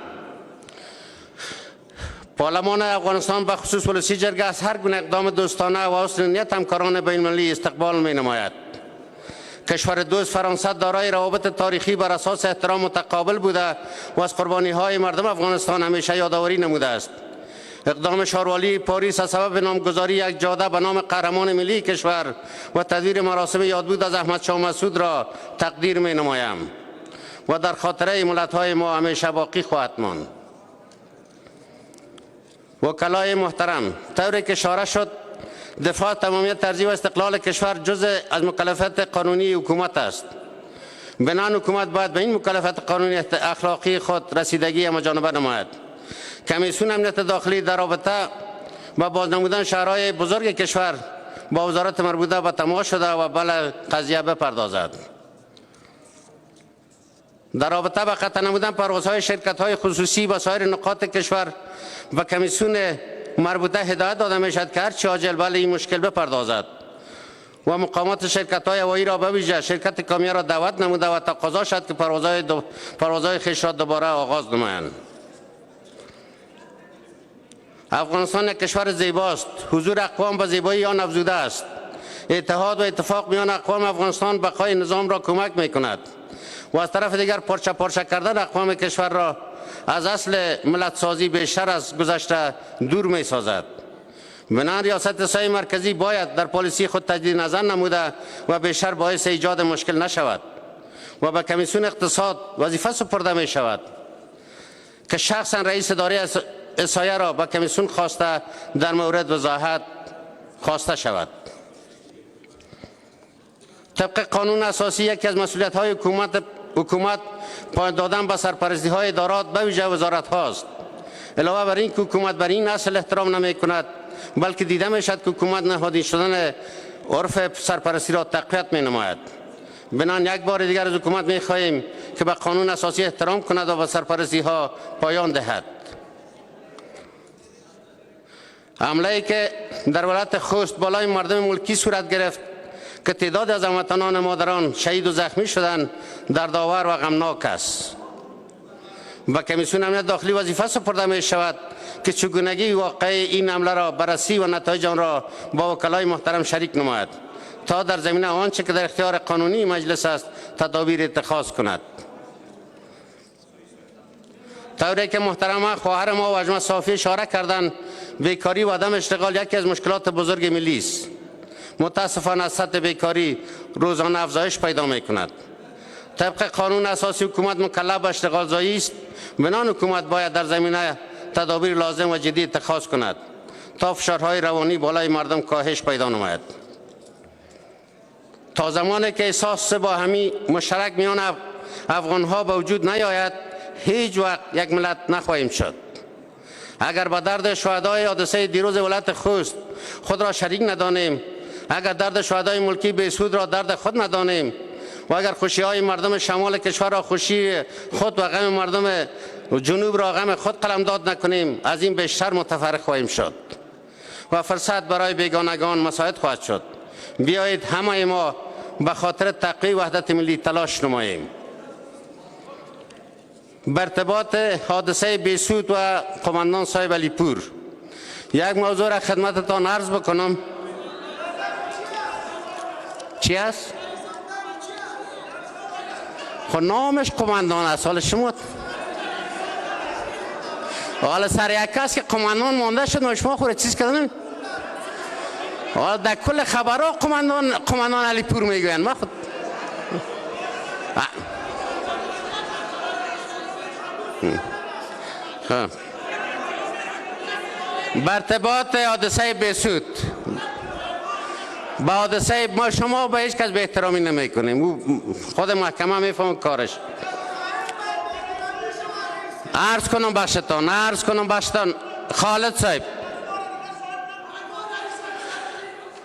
پارلمان افغانستان به خصوص ولسی جرگه از هر گونه اقدام دوستانه و حسن نیت همکاران بین المللی استقبال می نماید. کشور دوست فرانسه دارای روابط تاریخی بر اساس احترام متقابل بوده و از قربانی های مردم افغانستان همیشه یادآوری نموده است. اقدام شاروالی پاریس از سبب نامگذاری یک جاده به نام قهرمان ملی کشور و تدویر مراسم یادبود از احمد شاه مسعود را تقدیر می نمایم و در خاطره ملت های ما همیشه باقی خواهد ماند. وکلای محترم، طوری که اشاره شد دفاع تمامیت ارضی و استقلال کشور جزء از مکلفیت قانونی حکومت است. بنابراین حکومت باید به این مکلفیت قانونی اخلاقی خود رسیدگی مجانبه نماید. کمیسیون امنیت داخلی در رابطه با بازنمودن شهرهای بزرگ کشور با وزارت مربوطه به تماس شده و بله قضیه بپردازد. در رابطه با قطع نمودن پروازهای شرکت‌های خصوصی به سایر نقاط کشور و کمیسیون مربوطه هدایت داده می شود که هرچه عاجل بله این مشکل بپردازد و مقامات شرکت‌های هوایی را به ویژه شرکت کامیه را دعوت نموده و تقاضا شد که پروازهای خویش را دوباره آغاز نمایند. افغانستان یک کشور زیباست. حضور اقوام به زیبایی آن افزوده است. اتحاد و اتفاق میان اقوام افغانستان بقای نظام را کمک می کند و از طرف دیگر پارچه پارچه کردن اقوام کشور را از اصل ملت سازی بیشتر از گذشته دور می سازد. بنابراین ریاست اسلامی مرکزی باید در پالیسی خود تجدید نظر نموده و بیشتر باعث ایجاد مشکل نشود و به کمیسیون اقتصاد وظیفه سپرده می شود که شخصا رئیس اداره احصایه را به کمیسیون خواسته در مورد وضاحت خواسته شود. طبق قانون اساسی یکی از مسئولیت‌های حکومت پایان دادن به سرپرستی‌های ادارات به ویژه وزارت هاست. علاوه بر این که حکومت بر این اصل احترام نمی کند بلکه دیده می شود که حکومت نهادین شدن عرف سرپرستی را تقویت می نماید. بنابراین یک بار دیگر از حکومت می خواهیم که به قانون اساسی احترام کند و به سرپرستی ها پایان دهد. حمله که در ولایت خوست بالای مردم ملکی صورت گرفت که تعداد از هموطنان ما در آن شهید و زخمی شدند دردآور و غمناک است. و کمیسیون امنیت داخلی وظیفه سپرده می شود که چگونگی واقعی این حمله را بررسی و نتایج آن را با وکلای محترم شریک نماید تا در زمینه آنچه که در اختیار قانونی مجلس است تدابیر اتخاذ کند. طوری که محترمه خواهر ما و اجمع صافی اشاره کردند بیکاری و عدم اشتغال یکی از مشکلات بزرگ ملی است. متاسفانه سطح بیکاری روزانه افزایش پیدا می کند. طبق قانون اساسی حکومت مکلف به اشتغال زایی است. بنابراین حکومت باید در زمینه تدابیر لازم و جدی اتخاذ کند تا فشارهای روانی بالای مردم کاهش پیدا نماید. تا زمانی که احساس با همی مشترک میان افغانها به وجود نیاید هیچ وقت یک ملت نخواهیم شد. اگر به درد شهدای حادثه دیروز ولایت خوست خود را شریک ندانیم، اگر درد شهدای ملکی بیسود را درد خود ندانیم و اگر خوشی های مردم شمال کشور را خوشی خود و غم مردم جنوب را غم خود قلمداد نکنیم از این بیشتر متفرق خواهیم شد و فرصت برای بیگانگان مساعد خواهد شد. بیایید همه ما به خاطر تقویت وحدت ملی تلاش نماییم. بر ارتباط حادثه بیسود و قماندان صاحب علی پور یک موضوع را خدمتتان عرض بکنم. چی است؟ خب نامش قماندان است. حال شما حالا سر یک کس که قماندان مانده شد و شما خود چیز کردن حالا در کل خبرها قماندان علی پور میگوین. ما خود بر ارتباط حادثه بیسود با حادثه ما شما به هیچ کس به احترامی نمی کنیم. خود محکمه میفهم کارش. عرض کنم بخشتان خالد صاحب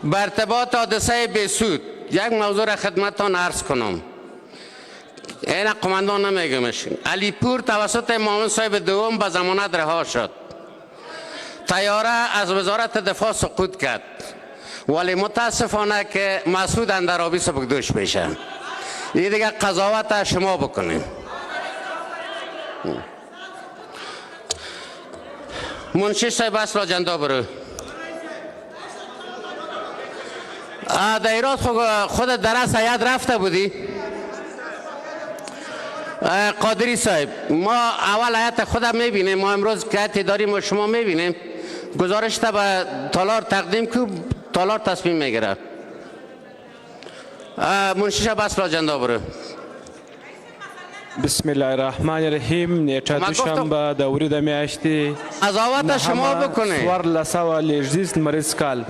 بر ارتباط حادثه بیسود یک موضوع را خدمتتان عرض کنم. این قماندان نمیگمش. علی پور توسط معاون صاحب دوم به ضمانت رها شد. طیاره از وزارت دفاع سقوط کرد ولی متاسفانه که مسعود اندرابی سبکدوش میشه. این دیگه قضاوت شما بکنیم. منشی صاحب اصلا جندا برو. دایرات خود درست هیئت رفته بودی؟ قادری صاحب ما اول هیئت خودم میبینیم. ما امروز که هیئت داریم و شما میبینیم گزارش تا به تالار تقدیم که تالار تصمیم میگیره. منشی صاحب اصلا جندا برو. بسم الله الرحمن الرحیم. نیټه دوشنبه د وري د میاشتې قضاوت شما بکنه. 1418 لمریز کال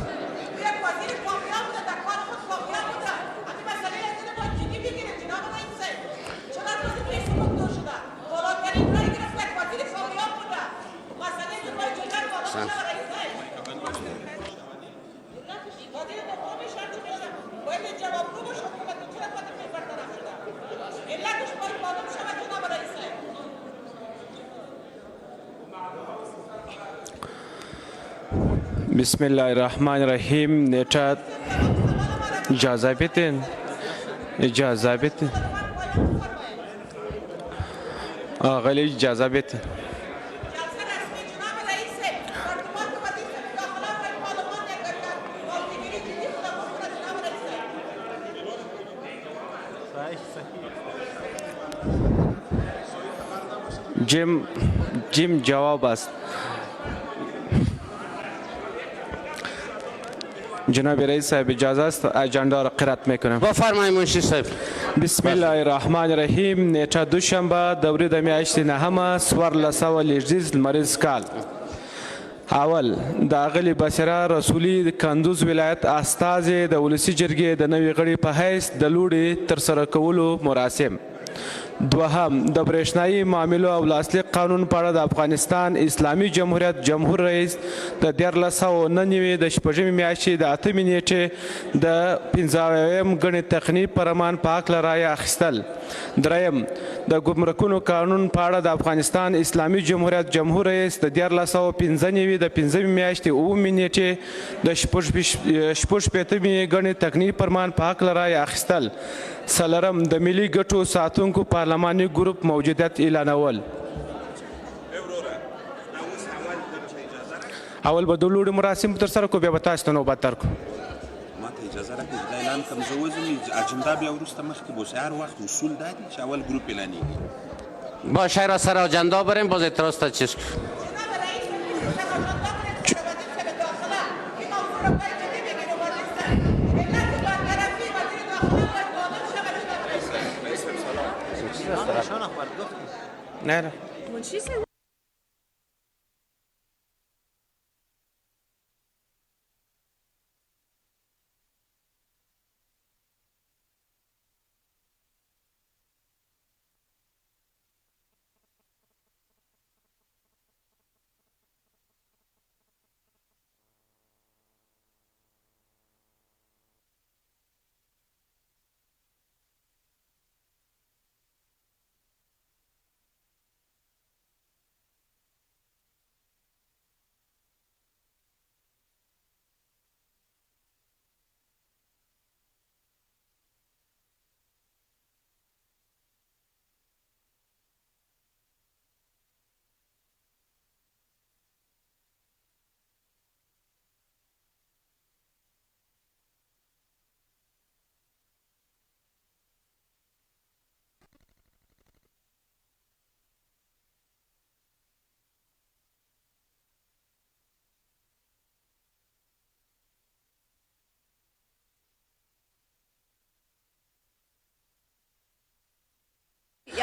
بسم الله الرحمن الرحیم. نیټه اجازه بدین، اجازه بدین آقای اجازه بدین. جیم جواب است. جناب رئیس صاحب اجازه است اجندا را قرائت میکنم. بفرمایید منشی صاحب. بسم الله الرحمن الرحیم. نیټه دوشنبه دوره د میاشتې نهمه 1400 لمریز کال. اول د اغلی بصره رسولي د کندوز ولایت استازي د ولسی جرګې د نوي غړي په حیث د لوړې ترسره کولو مراسم. دوهم د برېښنایي معاملو او لاسلیک قانون په اړه د افغانستان اسلامي جمهوریت جمهور رئیس د 1499 د شپږمې میاشتې د 8 نیټې د 15 غړي تخنیک پرمان په هکله رایه اخیستل. دریم د ګمرکونو قانون په اړه د افغانستان اسلامي جمهوریت جمهور رئیس د 1495 د 15 میاشتې 9 نیټې د 15 غړي تخنیک پرمان په هکله رایه اخیستل. څلورم د ملي ګټو ساتونکو پارلماني ګروپ موجودیت اعلانول. اول به د لوړو مراسم ترسره کړو، بیا به تاسو ته نوبت درکړو. ما ته اجازه راکړئ دا اعلان کوم زه وځم اجندا بیا وروسته مخکې به هر وخت اصول دا دي چې اول ګروپ اعلانېږي. باشه را سر اجندا بریم باز اعتراض تا چیز کنیم. نه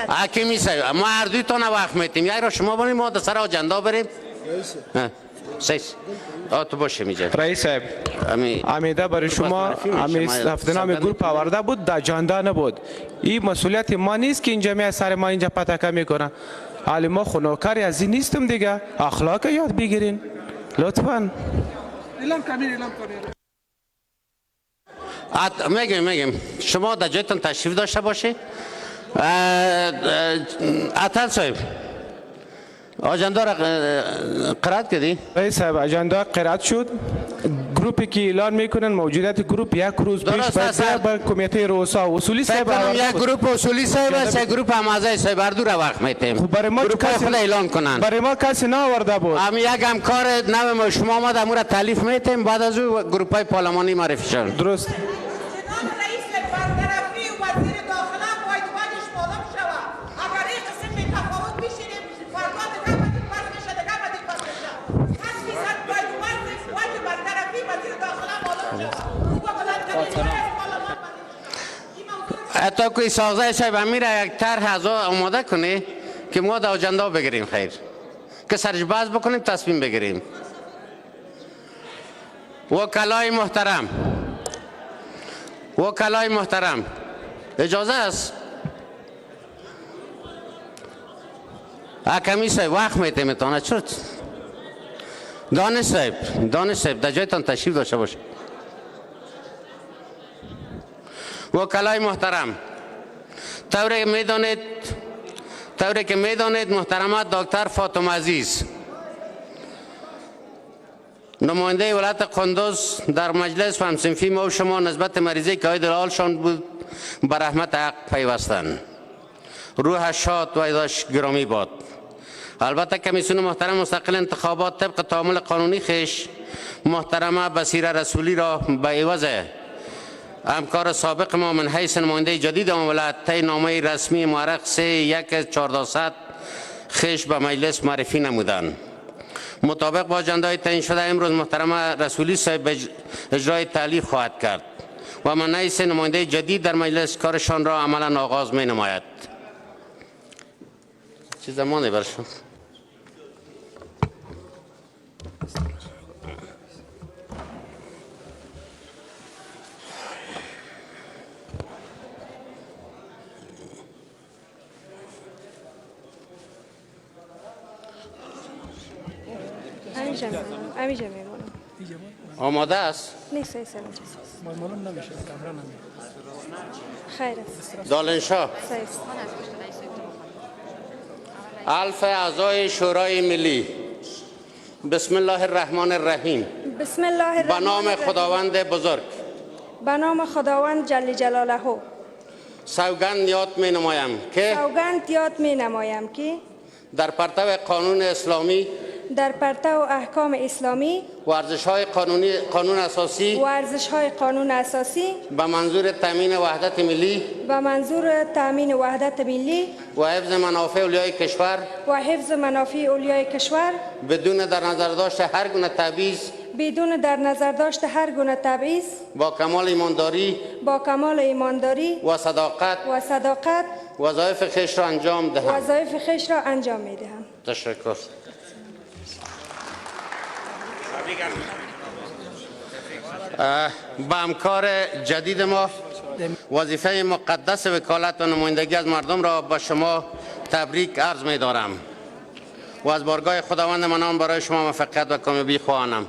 حکیمی صاحب ما هر دوی تانه وقت میتیم، یه را شما بریم ما در سر اجندا بریم. سیس تو باشه میجه رئیس صاحب امیده برای شما هفته‌نامه گروپ آورده بود، در اجندا نبود. این مسئولیت ما نیست که اینجا می سر ما اینجا پتکه میکنه. حالی ما خنوکاری از این نیستم دیگه، اخلاق یاد بگیرین لطفاً. میگم شما در جایتان تشریف داشته باشید. عطل صاحب اجندا را قرائت کردی؟ رئیس صاحب اجندا قرائت شد. گروپی که اعلان میکنن موجودیت گروپ یک روز پیش باید به کمیته رؤسا اصولی صاحب یک گروپ اصولی صاحب است، یک گروپ همازه صاحب هر دو را وقت میتیم. برای ما گروپ خود اعلان کنن. برای ما کسی نآورده بود. هم یک همکار نو شما ما امور تالیف میتیم، بعد از او گروپ های پارلمانی معرفی شد. درست. حتی کوئی سازه صاحب امیر یک طرح از آماده کنه که ما در اجندا بگیریم، خیر که سرش باز بکنیم تصمیم بگیریم. وکلای محترم اجازه است حکمی صاحب وقت میتیم تانه چرت دانش صاحب در جایتان تشریف داشته باشید. وکلای محترم، طوری که میدانید محترمه دکتر فاطمه عزیز نماینده ولایت قندوز در مجلس و همصنفی ما و شما نسبت مریضی که عید الحالشان بود به رحمت حق پیوستند. روحش شاد و عیدش گرامی باد. البته کمیسیون محترم مستقل انتخابات طبق تعامل قانونی خیش محترمه بصیره رسولی را به عوض همکار سابق ما من حیث نماینده جدید آن ولایت طی نامه رسمی مورخ 3/1400 خیش به مجلس معرفی نمودند. مطابق با اجندای تعیین شده امروز محترمه رسولی صاحب به اجرای تعلیق خواهد کرد و من حیث نماینده جدید در مجلس کارشان را عملا آغاز می نماید. چه زمانی برشون؟ همیشه میمونم. آماده است؟ نیست خیر است. دالنشاه الف اعضای شورای ملی. بسم الله الرحمن الرحیم. بسم الله الرحمن به نام خداوند بزرگ. به نام خداوند جل جلاله. سوگند یاد می نمایم که در پرتو قانون اسلامی در پرتو احکام اسلامی ورزش‌های قانون اساسی به منظور تامین وحدت ملی و حفظ منافع اولیای کشور بدون در نظر داشت هر گونه تبعیض با کمال ایمانداری و صداقت وظایف خویش را انجام می‌دهم. تشکر. با همکار جدید ما وظیفه مقدس وکالت و نمایندگی از مردم را به شما تبریک عرض می دارم و از بارگاه خداوند منان برای شما موفقیت و کامیابی خواهانم.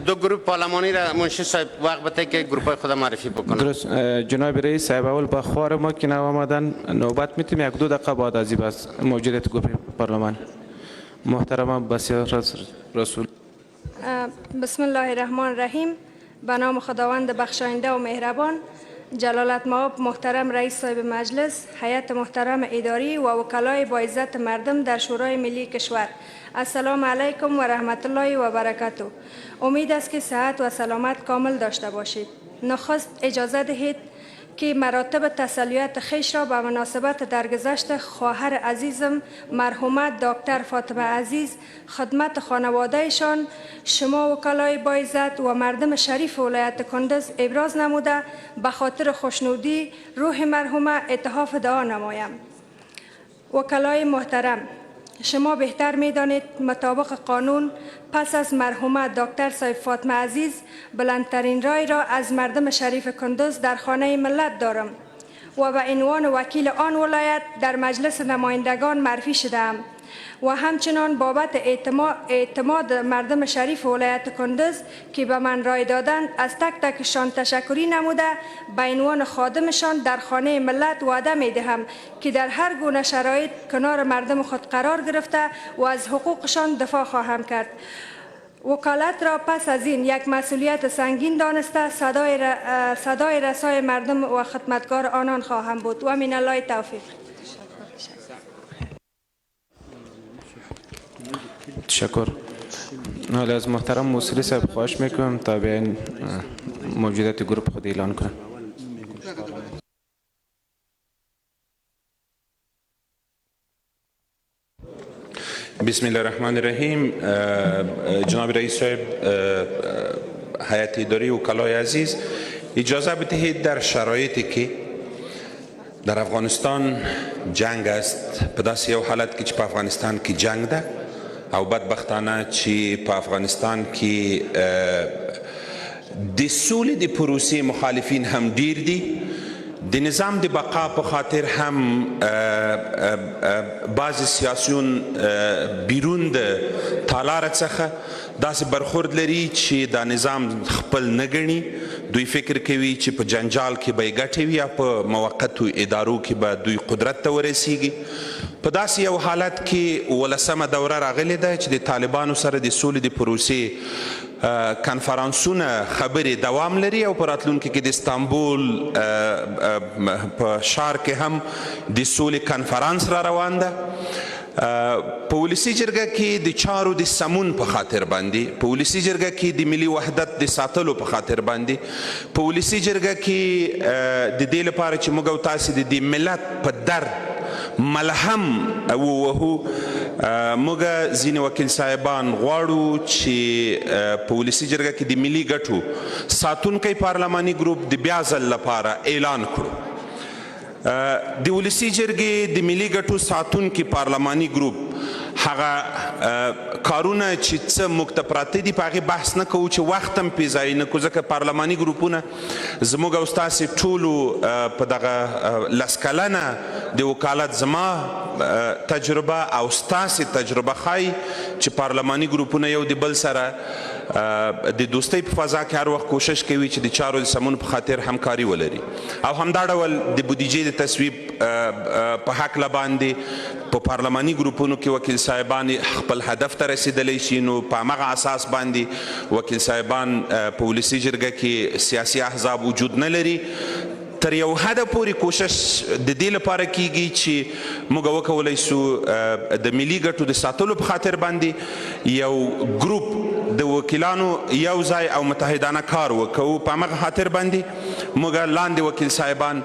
دو گروه پارلمانی را منشی صاحب وقت بده که گروه خود معرفی بکنم. درست. جناب رئیس صاحب اول با خوار ما که نو آمدن نوبت میتیم 1-2 دقیقه بعد از این بس موجودیت گروه پارلمان. محترم بصیره رسول. بسم الله الرحمن الرحیم. به نام خداوند بخشاینده و مهربان. جلالت مآب محترم رئیس صاحب مجلس، هیئت محترم اداری و وکلای با عزت مردم در شورای ملی کشور، السلام علیکم و رحمت الله و برکاته. امید است که صحت و سلامت کامل داشته باشید. نخست اجازه دهید که مراتب تسلیت خویش را به مناسبت درگذشت خواهر عزیزم مرحومه دکتر فاطمه عزیز خدمت خانوادهشان، شما وکلای با عزت و مردم شریف ولایت کندز ابراز نموده به خاطر خوشنودی روح مرحومه اتحاف دعا نمایم. وکلای محترم، شما بهتر می‌دانید مطابق قانون پس از مرحومه دکتر صاحب فاطمه عزیز بلندترین رای را از مردم شریف کندز در خانه ملت دارم و به عنوان وکیل آن ولایت در مجلس نمایندگان معرفی شدم و همچنان بابت اعتماد مردم شریف ولایت کندز که به من رای دادند از تک تکشان تشکری نموده به عنوان خادمشان در خانه ملت وعده می دهم که در هر گونه شرایط کنار مردم خود قرار گرفته و از حقوقشان دفاع خواهم کرد. وکالت را پس از این یک مسئولیت سنگین دانسته صدای رسای مردم و خدمتگار آنان خواهم بود و من الله توفیق. تشکر. حالا از محترم موسلی صاحب خواهش میکنم تا بیاین موجودیت گروه خود اعلان کنن. بسم الله الرحمن الرحیم. جناب رئیس صاحب، هیئت اداری وکلای عزیز، اجازه بدهید در شرایطی که در افغانستان جنگ است، په داسې یو حالت کې چې په افغانستان کې جنگ ده او بدبختانه چې په افغانستان کې د سولې د پروسې مخالفین هم ډیر دي، د نظام د بقا په خاطر هم بعض سیاسیون بیرون د تالار څخه داسې برخورد لري چې دا نظام خپل نه ګڼي. دوی فکر کوي چې په جنجال کې به یې ګټې وي یا په موقتو ادارو کې به دوی قدرت ته ورسیږي. په داسې یو حالت کې 18مه دوره راغلې ده چې د طالبانو سره د سولې د پروسې کنفرانسونه خبرې دوام لري او په راتلونکي کې د استانبول په ښار کې هم د سولې کنفرانس را روان ده. په ولسي جرګه کې د چارو د سمون په خاطر باندې، په ولسي جرګه کې د ملي وحدت د ساتلو په خاطر باندې، په ولسي جرګه کې د دې لپاره چې موږ او تاسې د دې ملت په درد ملهم ووهو، موږ ځینې وکیل صاحبان غواړو چې په ولسي جرګه کې د ملي ګټو ساتونکی پارلماني ګروپ د بیا ځل لپاره اعلان کړو. د ولسي جرګې د ملي ګټو ساتونکي پارلماني ګروپ هغه کارونه چې څه موږ ته پراته دي په هغې بحث نه کوو چې وخت هم پرې ضایع نه کړو، ځکه پارلماني ګروپونه زموږ او ستاسې ټولو په دغه 10 کلنه د وکالت زما تجربه او ستاسې تجربه ښایي چې پارلماني ګروپونه یو د بل سره د دوستۍ په فضا کې هر وخت کوشش کوي چې د چارو د سمون په خاطر همکاري ولري. او همدا ډول د بودیجې د تصویب په هکله باندې په پارلماني ګروپونو کې وکیل صاحبان خپل هدف ته رسیدلی شي، نو په همغه اساس باندې وکیل صاحبان په ولسي جرګه کې سیاسي احزاب وجود نه لري. تر یو حده پورې کوشش د دې لپاره کیږي چې موږ وکولی سو د ملي ګټو د ساتلو په خاطر باندې یو ګروپ د وکیلانو یو ځای او متحدانه کار وکړو. په همغه خاطر باندې موږ لاندې وکیل صاحبان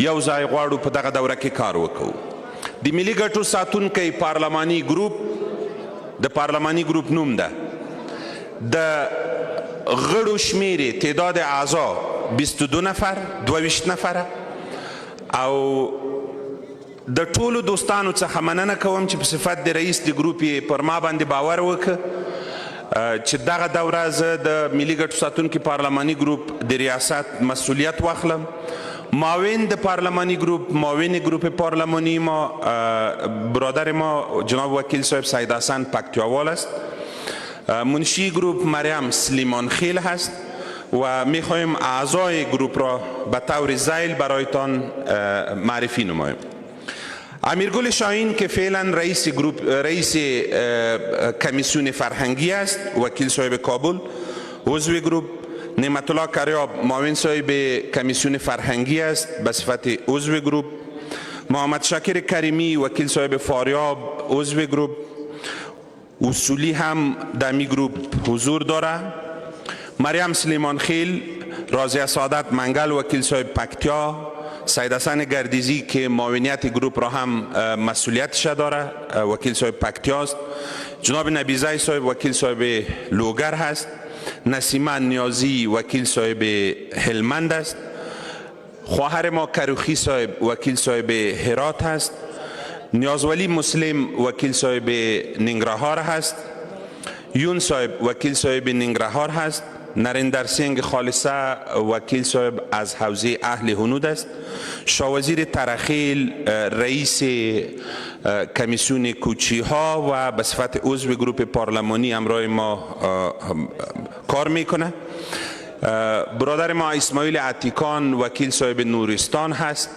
یو ځای غواړو په دغه دوره کې کار وکړو. د ملي ګټو ساتونکی پارلماني ګروپ د پارلماني ګروپ نوم ده. د غړو شمیر تعداد اعضا 22 نفر، 22 نفره، او د ټولو دوستانو څخه مننه کوم چې په صفت د رئیس د ګروپ یې پر ما باندې باور وکړ چې دغه دوره زه د ملي ګټو ساتونکي پارلماني ګروپ د ریاست مسئولیت واخلم. معاون د پارلمانی گروپ، معاون گروپ پارلمانی ما برادر ما جناب وکیل صاحب سید حسن پکتیاوال است. منشی گروپ مریم سلیمان خیل هست و میخواهیم اعضای گروپ را به طور ذیل برایتان معرفی نماییم. امیرگل شاهین که فعلا رئیس کمیسیون فرهنگی است، وکیل صاحب کابل، عضو گروپ. نعمت الله کریاب معاون صاحب کمیسیون فرهنگی است به صفت عضو گروپ. محمد شاکر کریمی وکیل صاحب فاریاب عضو گروپ. اصولی هم در می گروپ حضور داره. مریم سلیمان خیل، راضیه سعادت منگل وکیل صاحب پکتیا، سید حسن گردیزی که معاونیت گروپ را هم مسئولیتش داره وکیل صاحب پکتیاست. جناب نبیزه صاحب وکیل صاحب لوگر هست. نسیمه نیازی وکیل صاحب هلمند است. خواهر ما کروخی صاحب وکیل صاحب هرات است. نیازولی مسلم وکیل صاحب ننگرهار هست. یون صاحب وکیل صاحب ننگرهار هست. نریندر سینگ خالصه وکیل صاحب از حوزه اهل هنود است. شاوزیر ترخیل رئیس کمیسیون کوچی ها و به صفت عضو گروپ پارلمانی همراه ما کار میکنه. برادر ما اسماعیل عتیکان وکیل صاحب نورستان هست.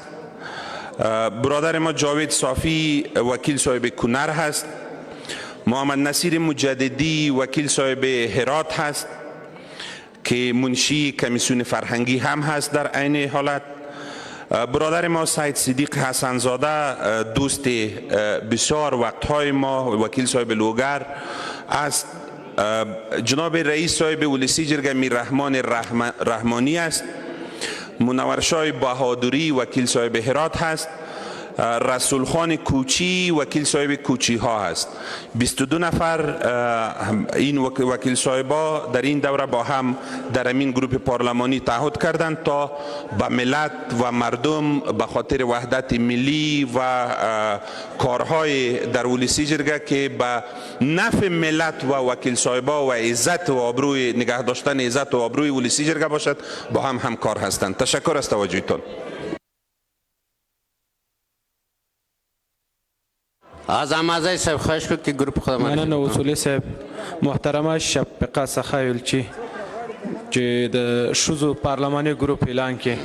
برادر ما جاوید صافی وکیل صاحب کنر هست. محمد نصیر مجددی وکیل صاحب هرات هست که منشی کمیسیون فرهنگی هم هست در عین حالت. برادر ما سید صدیق حسن زاده دوست بسیار وقتهای ما وکیل صاحب لوگر است. جناب رئیس صاحب ولسی جرگه میر رحمان رحمانی است. منور شاه بهادری وکیل صاحب هرات هست. رسول خان کوچی وکیل صاحب کوچی ها هست. 22 نفر این وکیل صاحبا در این دوره با هم در این گروپ پارلمانی تعهد کردند تا به ملت و مردم به خاطر وحدت ملی و کارهای در ولسی جرگه که به نفع ملت و وکیل صاحبا و عزت و آبروی نگه داشتن عزت و آبروی ولسی جرگه باشد با هم همکار هستند. تشکر از توجهتان. از امازای صاحب خواهش کنید که گروپ خود مننه اصولی صاحب. محترمه شفقه سخایلچی چې د ښځو پارلماني ګروپ اعلان کې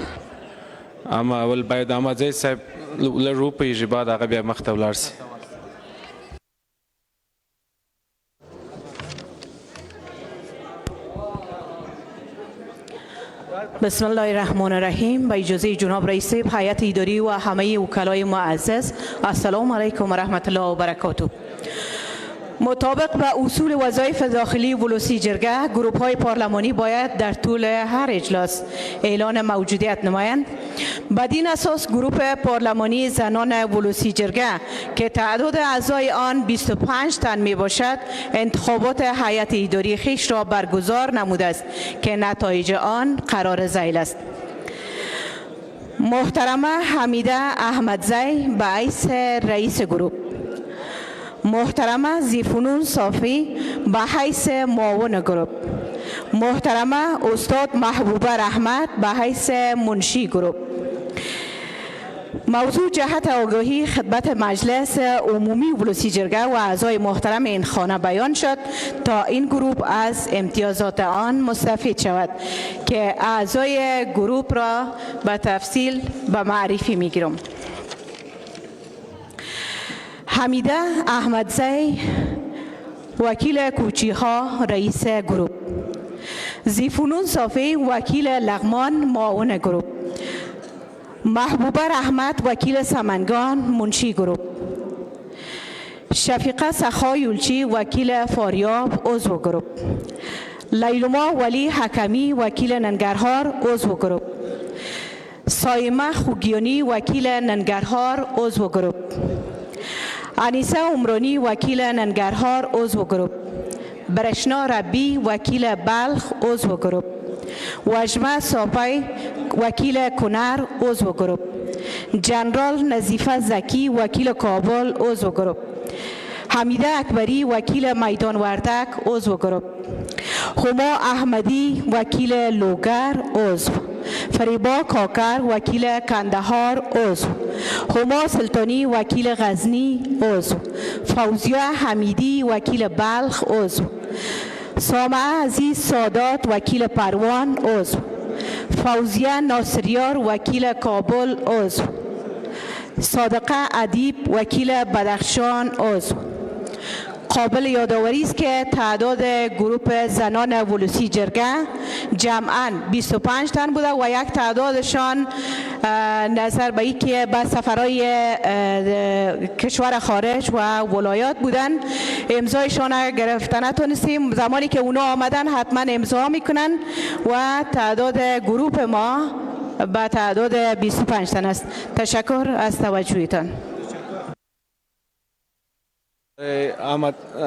اما اول باید امازی صاحب لږ وپوهېږي بعد هغه بیا مخته ولاړ سي. بسم الله الرحمن الرحیم. با اجازه جناب رئیس هیئت اداری و همه وکلای معزز، السلام علیکم و رحمت الله و برکاته. مطابق به اصول وظایف داخلی ولوسی جرگه، گروپ های پارلمانی باید در طول هر اجلاس اعلان موجودیت نمایند. بدین اساس گروپ پارلمانی زنان ولوسی جرگه که تعداد اعضای آن 25 تن می باشد، انتخابات هیئت اداری خویش را برگزار نموده است که نتایج آن قرار ذیل است. محترمه حمیده احمدزی به حیث رئیس گروپ، محترمه زیفنون صافی به حیث معاون گروپ، محترمه استاد محبوبه رحمت به حیث منشی گروپ. موضوع جهت آگاهی خدمت مجلس عمومی ولوسی جرگه و اعضای محترم این خانه بیان شد تا این گروپ از امتیازات آن مستفید شود که اعضای گروپ را به تفصیل به معرفی میگیرم. حمیده احمدزی وکیل کوچیها رئیس گروپ، زیفنون صافی وکیل لغمان معاون گروپ، محبوبه رحمت وکیل سمنگان منشی گروپ، شفیقه سخایولچی وکیل فاریاب عضو گروپ، لیلما ولی حکمی وکیل ننگرهار عضو گروپ، سایمه خوگیانی وکیل ننگرهار عضو گروپ، انیسه عمرانی وکیل ننگرهار عضو گروپ، برشنا ربی وکیل بلخ عضو گروپ، وجمه ساپای وکیل کنر عضو گروپ، جنرال نظیفه زکی وکیل کابل عضو گروپ، حمیده اکبری وکیل میدان وردک عضو گروپ، هما احمدی وکیل لوگر عضو، فریبا کاکر وکیل کندهار عضو، هما سلطانی وکیل غزنی عضو، فوزیه حمیدی وکیل بلخ عضو، سامعه عزیز سادات وکیل پروان عضو، فوزیه ناصریار وکیل کابل عضو، صادقه ادیب وکیل بدخشان عضو. قابل یادآوری است که تعداد گروپ زنان ولوسی جرگه جمعاً 25 تن بوده و یک تعدادشان نظر به این که به سفرهای کشور خارج و ولایات بودن امضایشان گرفتن نتونستیم. زمانی که اونا آمدن حتما امضا میکنن و تعداد گروپ ما به تعداد 25 تن است. تشکر از توجهتان.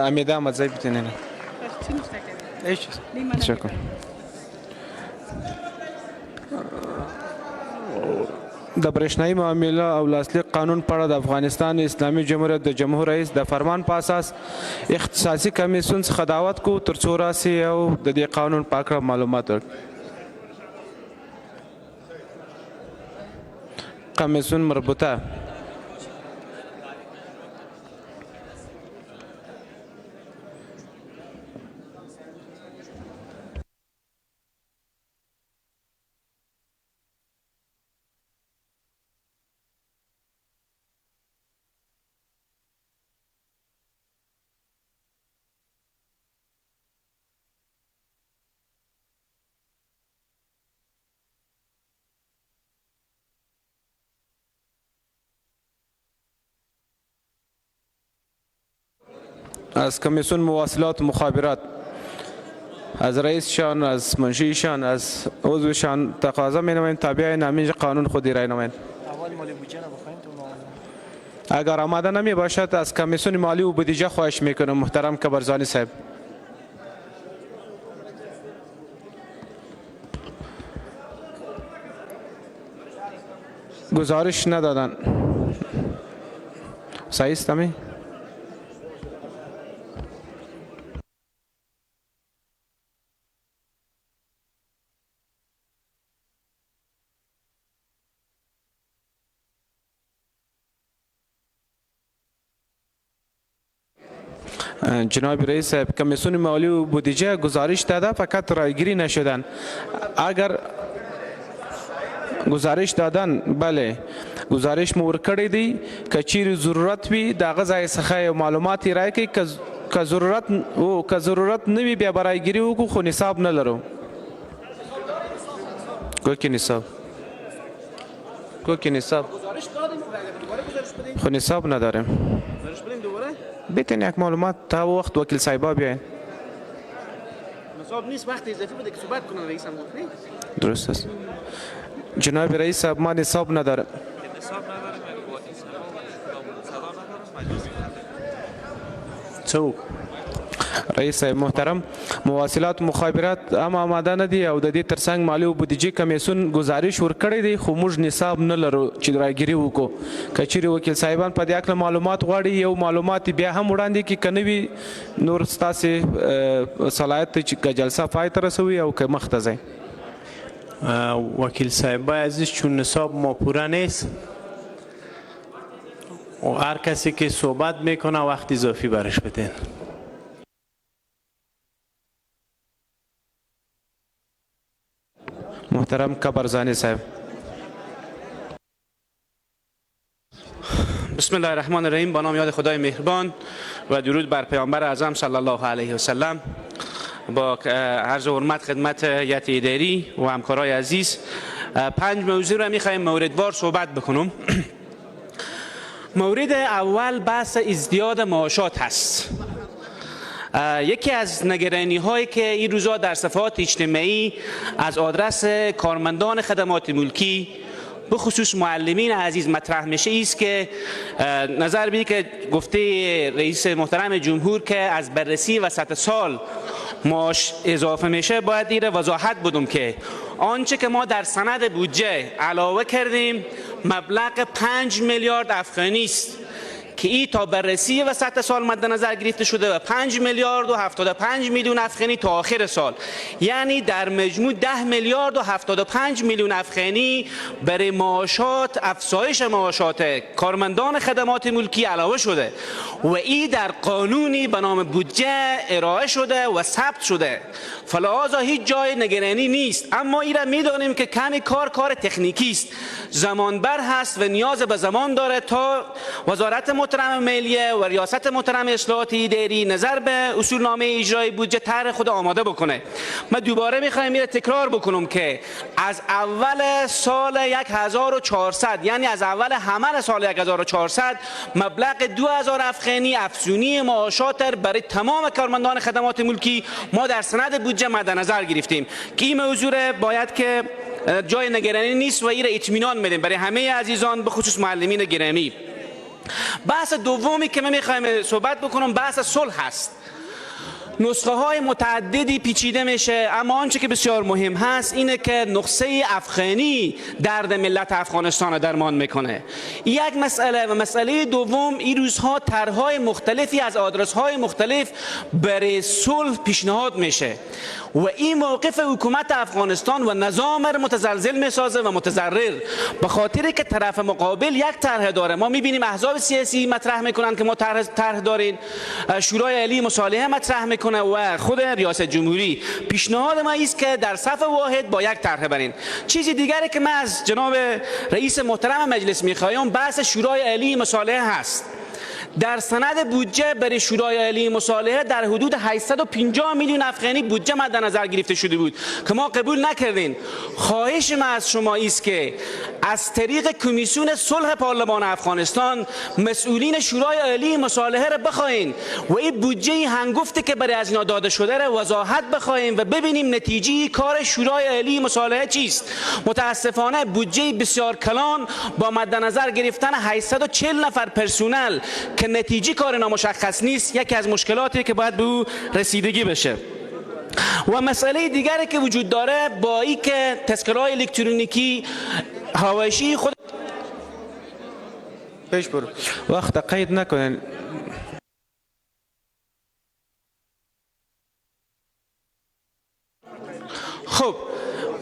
حمیده احمدزی بتینین. تشکر. د برېښنایي معامله او لاسلیک قانون په اړه د افغانستان اسلامي جمهوریت د جمهور رئیس د فرمان په اساس اختصاصي کمیسیون څخه دعوت کو ترڅو راسي او د دې قانون په اړه معلومات ورکړي. کمیسیون مربوطه از کمیسیون مواصلات و مخابرات از رئیسشان، از منشیشان، از عضوشان تقاضا می نمایند تابع نامه قانون خود رای نمایند. اگر آماده نمی باشد از کمیسیون مالی و بودجه خواهش میکنم محترم کبرزانی صاحب. گزارش ندادن. صحیح است می؟ جناب رئیس صاحب کمیسیون مالی و بودجه گزارش داده فقط رایگیری نشدن. اگر گزارش دادن بله گزارش مور کړی دی که چیرې ضرورت وي د هغه ځای څخه معلومات یې راکړي که ضرورت نه وي بیا به رایګیري وکړو خو نصاب نه لرو. کوکی نصاب خو نصاب نداریم. بیتین یک معلومات تا وقت وکیل صاحبا بیاین. نصاب نیست وقت اضافی بده که صحبت کنن رئیس هم گفت. درست است. جناب رئیس صاحب ما نصاب ندارم. رئیس صاحب محترم مواصلات و مخابرات هم آماده نه دي او د دې ترڅنګ مالی او بودیجې کمیسیون گزارش ورکړی دی خو موږ نصاب نه لرو چې راګیري وکړو. که چیرې وکیل صاحبان په دې اړه معلومات غواړي یو معلومات بیا هم وړاندې کړي که نه وي نور ستاسې صلاحیت دی چې که جلسه پای ته رسوي او که مخ ته ځئ. وکیل صاحب عزیز چون نصاب ما پوره نیست و هر کسی که صحبت میکنه وقت اضافی برش بدین. محترم کبرزانی صاحب. بسم الله الرحمن الرحیم. با نام یاد خدای مهربان و درود بر پیامبر اعظم صلی الله علیه و سلم. با عرض حرمت خدمت هیئت اداری و همکارای عزیز 5 موضوع را میخوایم موردوار صحبت بکنم. مورد اول بحث ازدیاد معاشات هست. یکی از نگرانی هایی که این روزها در صفحات اجتماعی از آدرس کارمندان خدمات ملکی به خصوص معلمین عزیز مطرح میشه است که نظر بدید که گفته رئیس محترم جمهور که از بررسی وسط سال معاش اضافه میشه باید این وضاحت بدم که آنچه که ما در سند بودجه علاوه کردیم مبلغ 5 میلیارد افغانی است که این تا بررسی وسط سال مد نظر گرفته شده و 5 میلیارد و 75 میلیون افغانی تا آخر سال، یعنی در مجموع 10 میلیارد و 75 میلیون افغانی برای معاشات افزایش معاشات کارمندان خدمات ملکی علاوه شده و این در قانونی به نام بودجه ارائه شده و ثبت شده، فلذا هیچ جای نگرانی نیست. اما این را میدانیم که کمی کار تکنیکی است، زمانبر هست و نیاز به زمان داره تا وزارت محترم مالیه و ریاست محترم اصلاحات اداری نظر به اصولنامه اجرای بودجه طرح خود آماده بکنه. من دوباره میخوایم این تکرار بکنم که از اول سال 1400 یعنی از اول حمل سال 1400 مبلغ 2000 افغانی افزونی معاشات برای تمام کارمندان خدمات ملکی ما در سند بودجه مد نظر گرفتیم که این موضوع باید که جای نگرانی نیست و این را اطمینان میدیم برای همه عزیزان به خصوص معلمین گرامی. بحث دومی که من میخوایم صحبت بکنم بحث صلح هست. نسخه های متعددی پیچیده میشه، اما آنچه که بسیار مهم هست اینه که نسخه افغانی درد ملت افغانستان درمان میکنه. یک مسئله و مسئله دوم این روزها طرحهای مختلفی از آدرس های مختلف برای صلح پیشنهاد میشه و این موقف حکومت افغانستان و نظام را متزلزل میسازه و متضرر، به خاطر که طرف مقابل یک طرح داره. ما میبینیم احزاب سیاسی مطرح میکنن که ما طرح داریم، شورای عالی مصالحه مطرح میکنه و خود ریاست جمهوری. پیشنهاد ما است که در صف واحد با یک طرح برین. چیزی دیگری که من از جناب رئیس محترم مجلس میخوایم بحث شورای عالی مصالحه هست. در سند بودجه برای شورای عالی مصالحه در حدود 850 میلیون افغانی بودجه مد نظر گرفته شده بود که ما قبول نکردیم. خواهش ما از شما است که از طریق کمیسیون صلح پارلمان افغانستان مسئولین شورای عالی مصالحه را بخواین و این بودجه هنگفتی که برای از اینا داده شده را وضاحت بخواین و ببینیم نتیجه کار شورای عالی مصالحه چیست. متاسفانه بودجه بسیار کلان با مد نظر گرفتن 840 نفر پرسنل که نتیجه کار نامشخص نیست یکی از مشکلاتی که باید به او رسیدگی بشه. و مسئله دیگری که وجود داره با این که تذکره‌های الکترونیکی حواشی خود پیش برو وقت قید نکنین. خب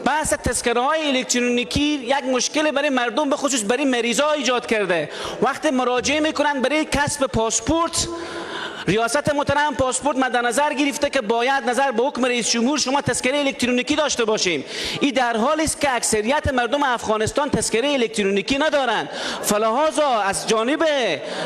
بحث تذکره‌های الکترونیکی یک مشکل برای مردم به خصوص برای مریضا ایجاد کرده. وقتی مراجعه میکنن برای کسب پاسپورت ریاست محترم پاسپورت مد نظر گرفته که باید نظر به حکم رئیس جمهور شما تذکره الکترونیکی داشته باشیم. این در حالی است که اکثریت مردم افغانستان تذکره الکترونیکی ندارند. فلهذا از جانب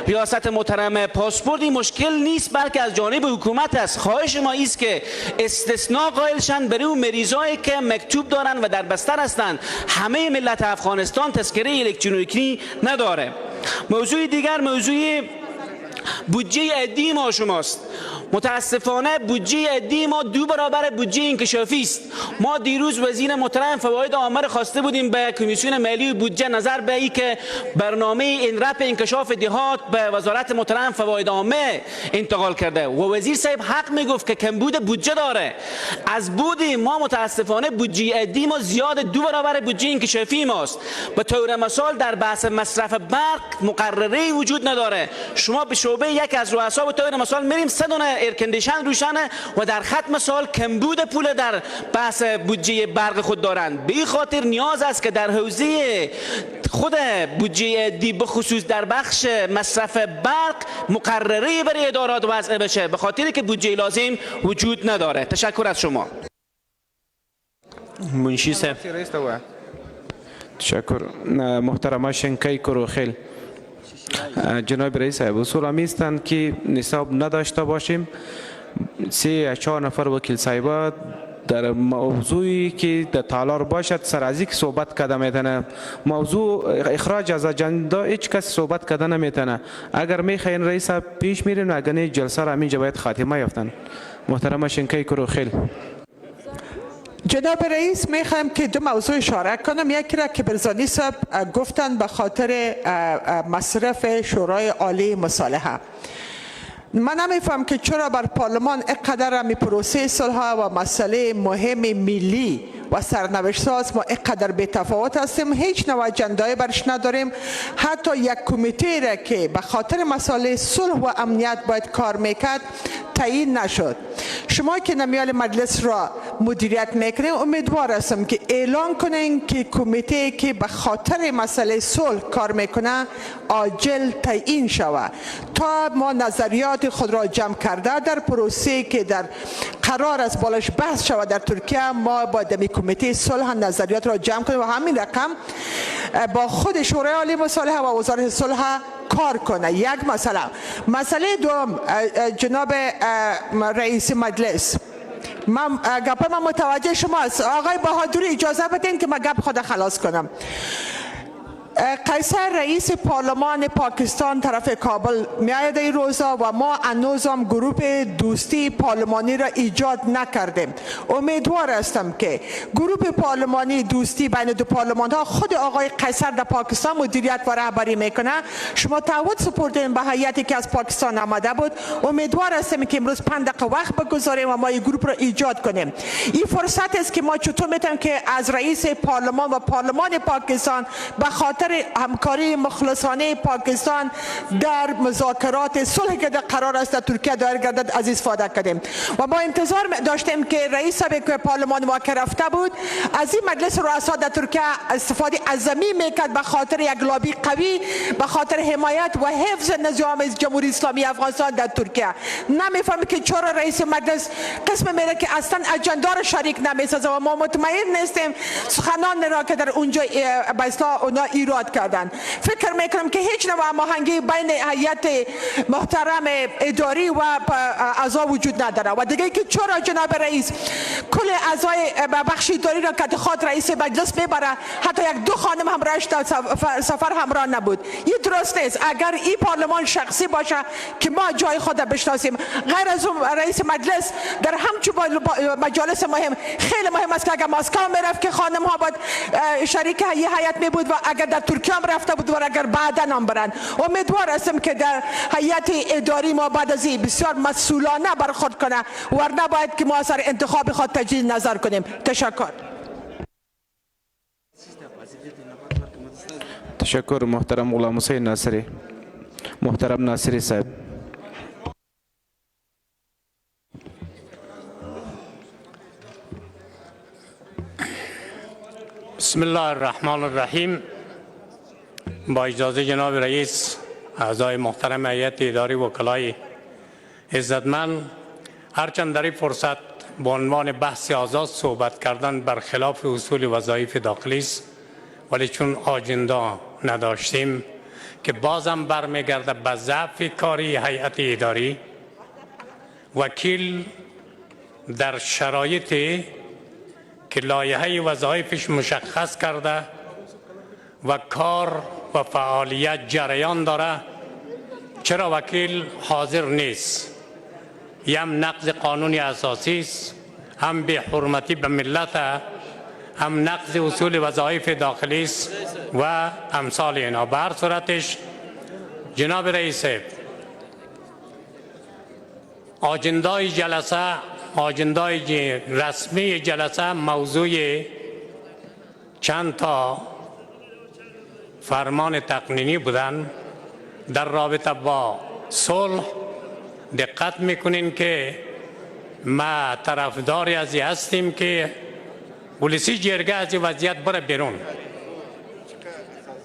ریاست محترم پاسپورت این مشکل نیست، بلکه از جانب حکومت است. خواهش ما است که استثناء قائل شن برای اون مریضایی که مکتوب دارن و در بستر هستند. همه ملت افغانستان تذکره الکترونیکی نداره. موضوع دیگر موضوع بودجه عادی ما شماست. متاسفانه بودجه عادی ما 2 برابر بودجه انکشافی است. ما دیروز وزیر محترم فواید عامه را خواسته بودیم به کمیسیون مالی و بودجه نظر به ای که برنامه این رپ انکشاف دهات به وزارت محترم فواید عامه انتقال کرده و وزیر صاحب حق میگفت که کمبود بودجه داره. از بود ما متاسفانه بودجه عادی ما زیاد 2 برابر بودجه انکشافی ماست. به طور مثال در بحث مصرف برق مقرره وجود نداره. شما به شعبه یک از رؤسا به طور مثال میریم 100 دونه ایرکندیشن روشنه و در ختم سال کمبود پول در بحث بودجه برق خود دارند. به این خاطر نیاز است که در حوزه خود بودجه عادی به خصوص در بخش مصرف برق مقرره برای ادارات وضع بشه، به خاطر که بودجه لازم وجود نداره. تشکر از شما. منشی صاحب. تشکر. محترم شنکای کروخیل. جناب رئیس صاحب اصول هستند که نصاب نداشته باشیم. 3 یا 4 نفر وکیل صاحبا در موضوعی که در تالار باشد سر از یک صحبت کرده میتونه. موضوع اخراج از اجندا هیچ کس صحبت کرده نمیتونه. اگر میخواین رئیس صاحب پیش میریم، اگر نه جلسه را همینجا باید خاتمه یافتن. محترم شنکای کروخیل. جناب رئیس میخوایم که 2 موضوع اشاره کنم. یکی را که برزانی صاحب گفتن به خاطر مصرف شورای عالی مصالحه. من نمیفهم که چرا بر پارلمان اینقدر می پروسه صلح و مسئله مهم ملی و سرنوشت ساز ما اینقدر بی تفاوت هستیم، هیچ نوع اجندایی برش نداریم. حتی یک کمیته را که به خاطر مسئله صلح و امنیت باید کار میکرد تعیین نشد. شما که نمیال مجلس را مدیریت میکنید، امیدوار هستم که اعلان کنین که کمیته که به خاطر مسئله صلح کار میکنه عاجل تعیین شود تا ما نظریات خود را جمع کرده در پروسه که در قرار است بالاش بحث شود در ترکیه، ما با دمی کمیته صلح نظریات را جمع کنیم و همین رقم با خود شورای عالی مصالحه و وزارت صلح کار کنه. یک مسئله دوم، جناب رئیس مجلس، من گپ من متوجه شماست. آقای بهادری اجازه بدین که من گپ خود خلاص کنم. قیصر رئیس پارلمان پاکستان طرف کابل میآید این روزا و ما هنوزم گروپ دوستی پارلمانی را ایجاد نکردیم. امیدوار هستم که گروپ پارلمانی دوستی بین 2 پارلمان ها خود آقای قیصر در پاکستان مدیریت و رهبری میکنه. شما تعهد سپردین به هیئتی که از پاکستان آمده بود. امیدوار هستم که امروز 5 دقیقه وقت بگذاریم و ما این گروپ را ایجاد کنیم. این فرصت است که ما چطور میتونیم که از رئیس پارلمان و پارلمان پاکستان به خاطر همکاری مخلصانه پاکستان در مذاکرات صلح که قرار است در ترکیه دایر گردد از استفاده کردیم. و ما انتظار داشتیم که رئیس پارلمان ما که رفته بود از این مجلس رؤسا در ترکیه استفاده عظیمی میکرد به خاطر یک لابی قوی، به خاطر حمایت و حفظ نظام جمهوری اسلامی افغانستان در ترکیه. نمیفهم که چرا رئیس مجلس قسم میره که اصلا اجندا را شریک نمیسازه و ما مطمئن نیستیم سخنان را که در اونجا به اصطلاح اونا ایراد کردن. فکر میکنم که هیچ نوع هماهنگی بین هیئت محترم اداری و اعضا وجود نداره. و دیگه که چرا جناب رئیس کل اعضای بخش اداری را که خود رئیس مجلس میبره، حتی 1-2 خانم هم رشت سفر همراه نبود. این درست نیست. اگر این پارلمان شخصی باشه که ما جای خود بشناسیم، غیر از اون رئیس مجلس در همچون مجالس مهم خیلی مهم است که اگر مسکو میرفت که خانم ها باید شریک هیئت می بود و اگر در ترکیه هم رفته بود و اگر بعدا هم برن. امیدوار هستم که در هیئت اداری ما بعد از این بسیار مسئولانه برخورد کنه، ورنه باید که ما از انتخاب خود تجدید نظر کنیم. تشکر. تشکر محترم غلام حسین ناصری. محترم ناصری صاحب. بسم الله الرحمن الرحیم. با اجازه جناب رئیس، اعضای محترم هیئت اداری وکلای عزتمند، هرچند در این فرصت به عنوان بحث آزاد صحبت کردن برخلاف اصول وظایف داخلی است، ولی چون آجندا نداشتیم که بازم برمیگرده به ضعف کاری هیئت اداری، وکیل در شرایطی که لایحه وظایفش مشخص کرده و کار و فعالیت جریان داره، چرا وکیل حاضر نیست؟ هم نقض قانون اساسی است، هم به حرمتی به ملت، هم نقض اصول وظایف داخلی است و امثال اینا. به هر صورتش جناب رئیس، آجندای جلسه، آجندای رسمی جلسه موضوع چند تا فرمان تقنینی بودن در رابطه با صلح. دقت میکنین که ما طرفداری از این هستیم که پلیسی جرگه از این وضعیت بره بیرون.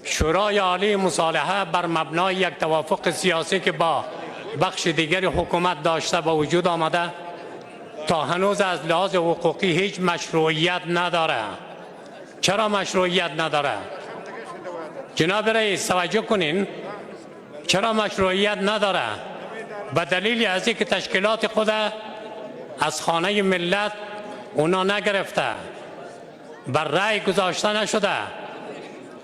شورای عالی مصالحه بر مبنای یک توافق سیاسی که با بخش دیگری حکومت داشته با وجود آمده، تا هنوز از لحاظ حقوقی هیچ مشروعیت نداره. چرا مشروعیت نداره؟ جناب رئیس توجه کنین، چرا مشروعیت نداره؟ به دلیل از اینکه تشکیلات خود از خانه ملت اونا نگرفته، بر رأی گذاشته نشده.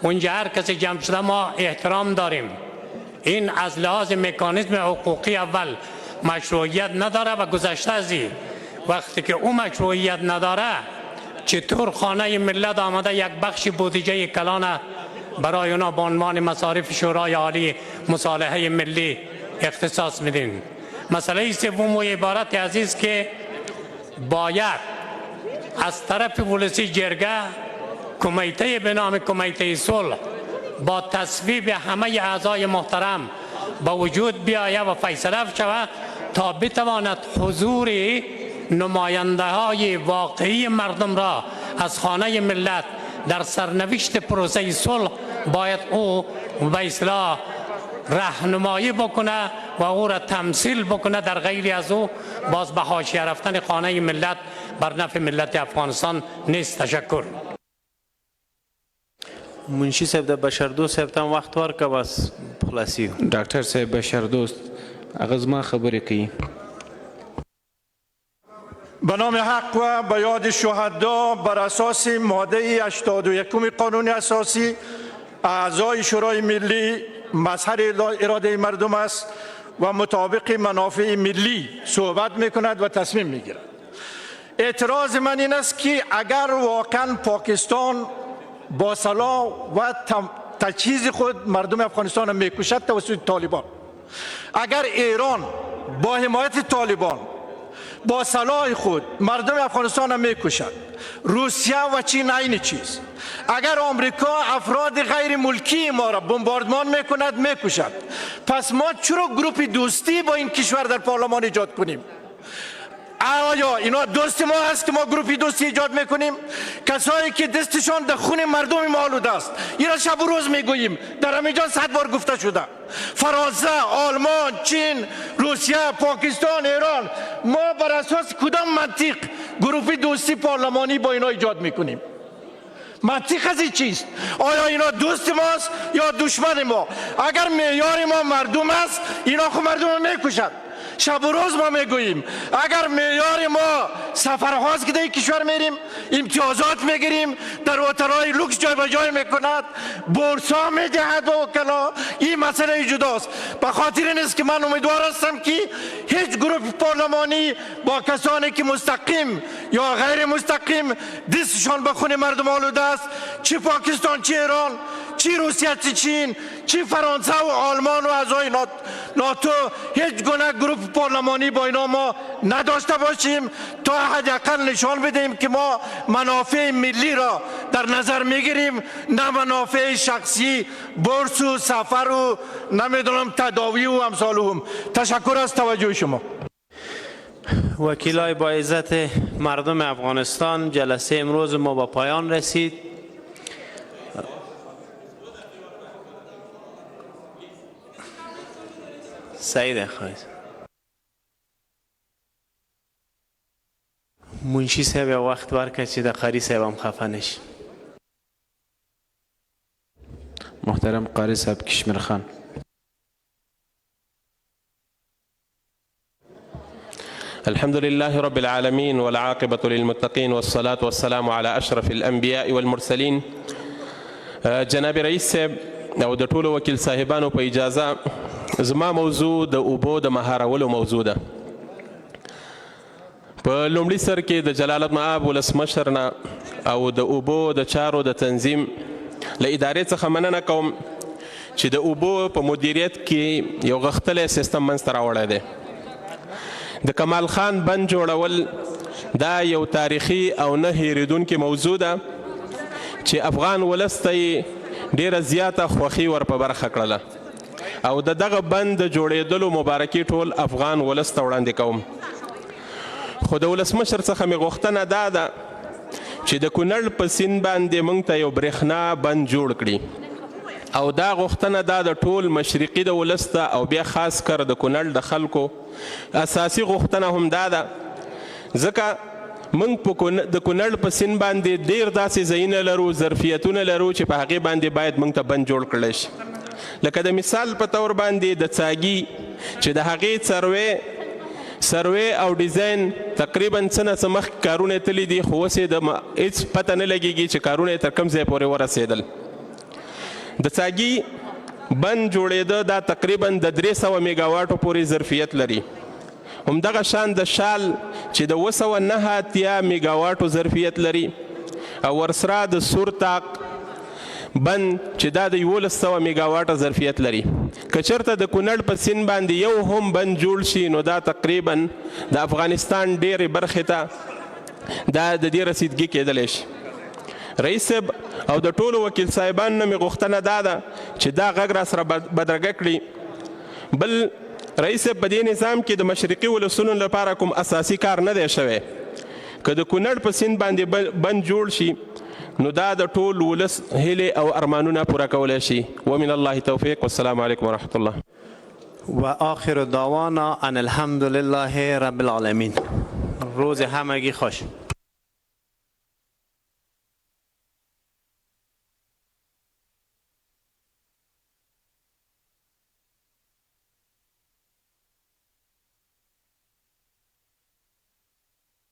اونجا هر کسی جمع شده ما احترام داریم. این از لحاظ مکانیزم حقوقی اول مشروعیت نداره و گذشته از این. وقتی که اون مشروعیت نداره، چطور خانه ملت آمده یک بخش بودجه کلان برای اونا به عنوان مصارف شورای عالی مصالحه ملی اختصاص میدین؟ مسئله سوم و عبارت عزیز که باید از طرف پلیسی جرگه کمیته به نام کمیته صلح با تصویب همه اعضای محترم با وجود بیاید و فیصله شود تا بتواند حضور نماینده های واقعی مردم را از خانه ملت در سرنوشت پروسه صلح باید او به اصطلاح راهنمایی بکنه و او را تمثیل بکنه. در غیر از او باز به حاشیه رفتن خانه ملت بر نفع ملت افغانستان نیست. تشکر. منشی صاحب د بشردوست صاحب ته وخت ورکړه، بس خلاصي. ډاکټر صاحب بشردوست هغه زما خبرې کوي. به نام حق و به یاد شهدا بر اساس ماده 81 قانون اساسی اعضای شورای ملی مظهر اراده مردم است و مطابق منافع ملی صحبت میکند و تصمیم میگیرد. اعتراض من این است که اگر واقعا پاکستان با سلاح و تجهیز خود مردم افغانستان را میکشد توسط طالبان، اگر ایران با حمایت طالبان با سلاح خود مردم افغانستان را میکشد، روسیه و چین عین چیز، اگر آمریکا افراد غیر ملکی ما را بمباردمان میکند میکشد، پس ما چرا گروپ دوستی با این کشور در پارلمان ایجاد کنیم؟ آیا اینا دوست ما هست که ما گروپی دوستی ایجاد میکنیم؟ کسایی که دستشان در خون مردم ما آلوده است، اینا شب و روز میگوییم، در همینجا 100 بار گفته شده. فرانسه، آلمان، چین، روسیه، پاکستان، ایران، ما بر اساس کدام منطق گروپی دوستی پارلمانی با اینا ایجاد میکنیم؟ منطق از این چیست؟ آیا اینا دوست ماست یا دشمن ما؟ اگر معیار ما مردم است، اینا خود مردم رو میکشد. شب و روز ما میگوییم اگر معیار ما سفرهاست که در کشور میریم، امتیازات میگیریم، در هتل‌های لوکس جای به جای میکند، بورسا میدهد به وکلا، این مسئله جداست. به خاطر این است که من امیدوار هستم که هیچ گروه پارلمانی با کسانی که مستقیم یا غیر مستقیم دستشان به خون مردم آلوده است، چه پاکستان، چه ایران، چه روسیه، چه چین، چه فرانسه و آلمان و اعضای ناتو، هیچ گونه گروه پارلمانی با اینا ما نداشته باشیم تا حداقل نشان بدهیم که ما منافع ملی را در نظر میگیریم، نه منافع شخصی، بورس و سفر و نمیدونم تداوی و امثالهم. تشکر از توجه شما. وکیلای با عزت مردم افغانستان، جلسه امروز ما با پایان رسید. سعید خواهید. منشی صاحب یو وخت ورکړه چې د قاری صاحب هم خفه نشي. محترم قاری صاحب کشمیر خان. الحمد لله رب العالمين والعاقبة للمتقين والصلاة والسلام على أشرف الأنبياء والمرسلين. جناب رئیس صاحب او د ټولو وکیل صاحبانو په اجازه زما موضوع د اوبو د مهارولو موضوع ده. په لومړي سر کې د جلالت مآب ولسمشر نه او د اوبو د چارو د تنظیم له ادارې څخه مننه کوم چې د اوبو په مدیریت کې یو غښتلی سیستم منځته راوړی دی. د کمال خان بند جوړول دا یو تاریخي او نه هیریدونکې موضوع ده چې افغان ولس ته یې ډیره زیاته خوښي ور په برخه کړله او د دغه بند د جوړېدلو مبارکي ټول افغان ولس ته وړاندې کوم. خو د ولسمشر څخه مې غوښتنه دا ده چې د کونړ په سیند باندې موږ ته یو برېښنا بند جوړ کړي او دا غوښتنه دا د ټول مشرقي د ولس ته او بیا خاص کر د کونړ د خلکو اساسي غوښتنه هم دا ده ځکه موږ د کونړ په سیند باندې ډېر داسې ځایونه لرو ظرفیتونه لرو چې په هغې باندې باید موږ ته بند جوړ کړی شي. لکه د مثال په طور باندې د څاګي چې د هغې سروې او ډیزاین تقریبا څه نه څه مخکې کارونه یې تللي دي خو اوس یې هېڅ پته نه لګېږي چې کارونه یې تر کوم ځای پورې ورسېدل. د څاګي بند جوړېده دا تقریبا د 300 میګاواټو پورې ظرفیت لري. همدغه شان د شال چې د 289 میګاواټو ظرفیت لري او ورسره د سور طاق بند چې دا د 1100 میګاواټه ظرفیت لري. که چېرته د کونړ په سیند باندې یو هم بند جوړ شي نو دا تقریبا د افغانستان ډېرې برخې ته دا د دې رسیدګي کېدلی شي. رئیس صاحب او د ټولو وکیل صاحبانو نه مې غوښتنه دا ده چې دا غږ را سره بدرګه کړي. بل رئیس صاحب په دې نظام کې د مشرقي ولسونو لپاره کوم اساسي کار نه دی شوی. که د کونړ په سیند باندې بند جوړ شي نو دا د ټول ولس هیلې او ارمانونه پوره کولی شي. ومن الله توفیق والسلام علیکم ورحمة الله. و آخر دعوانا ان الحمد لله رب العالمین. روز همگی خوش.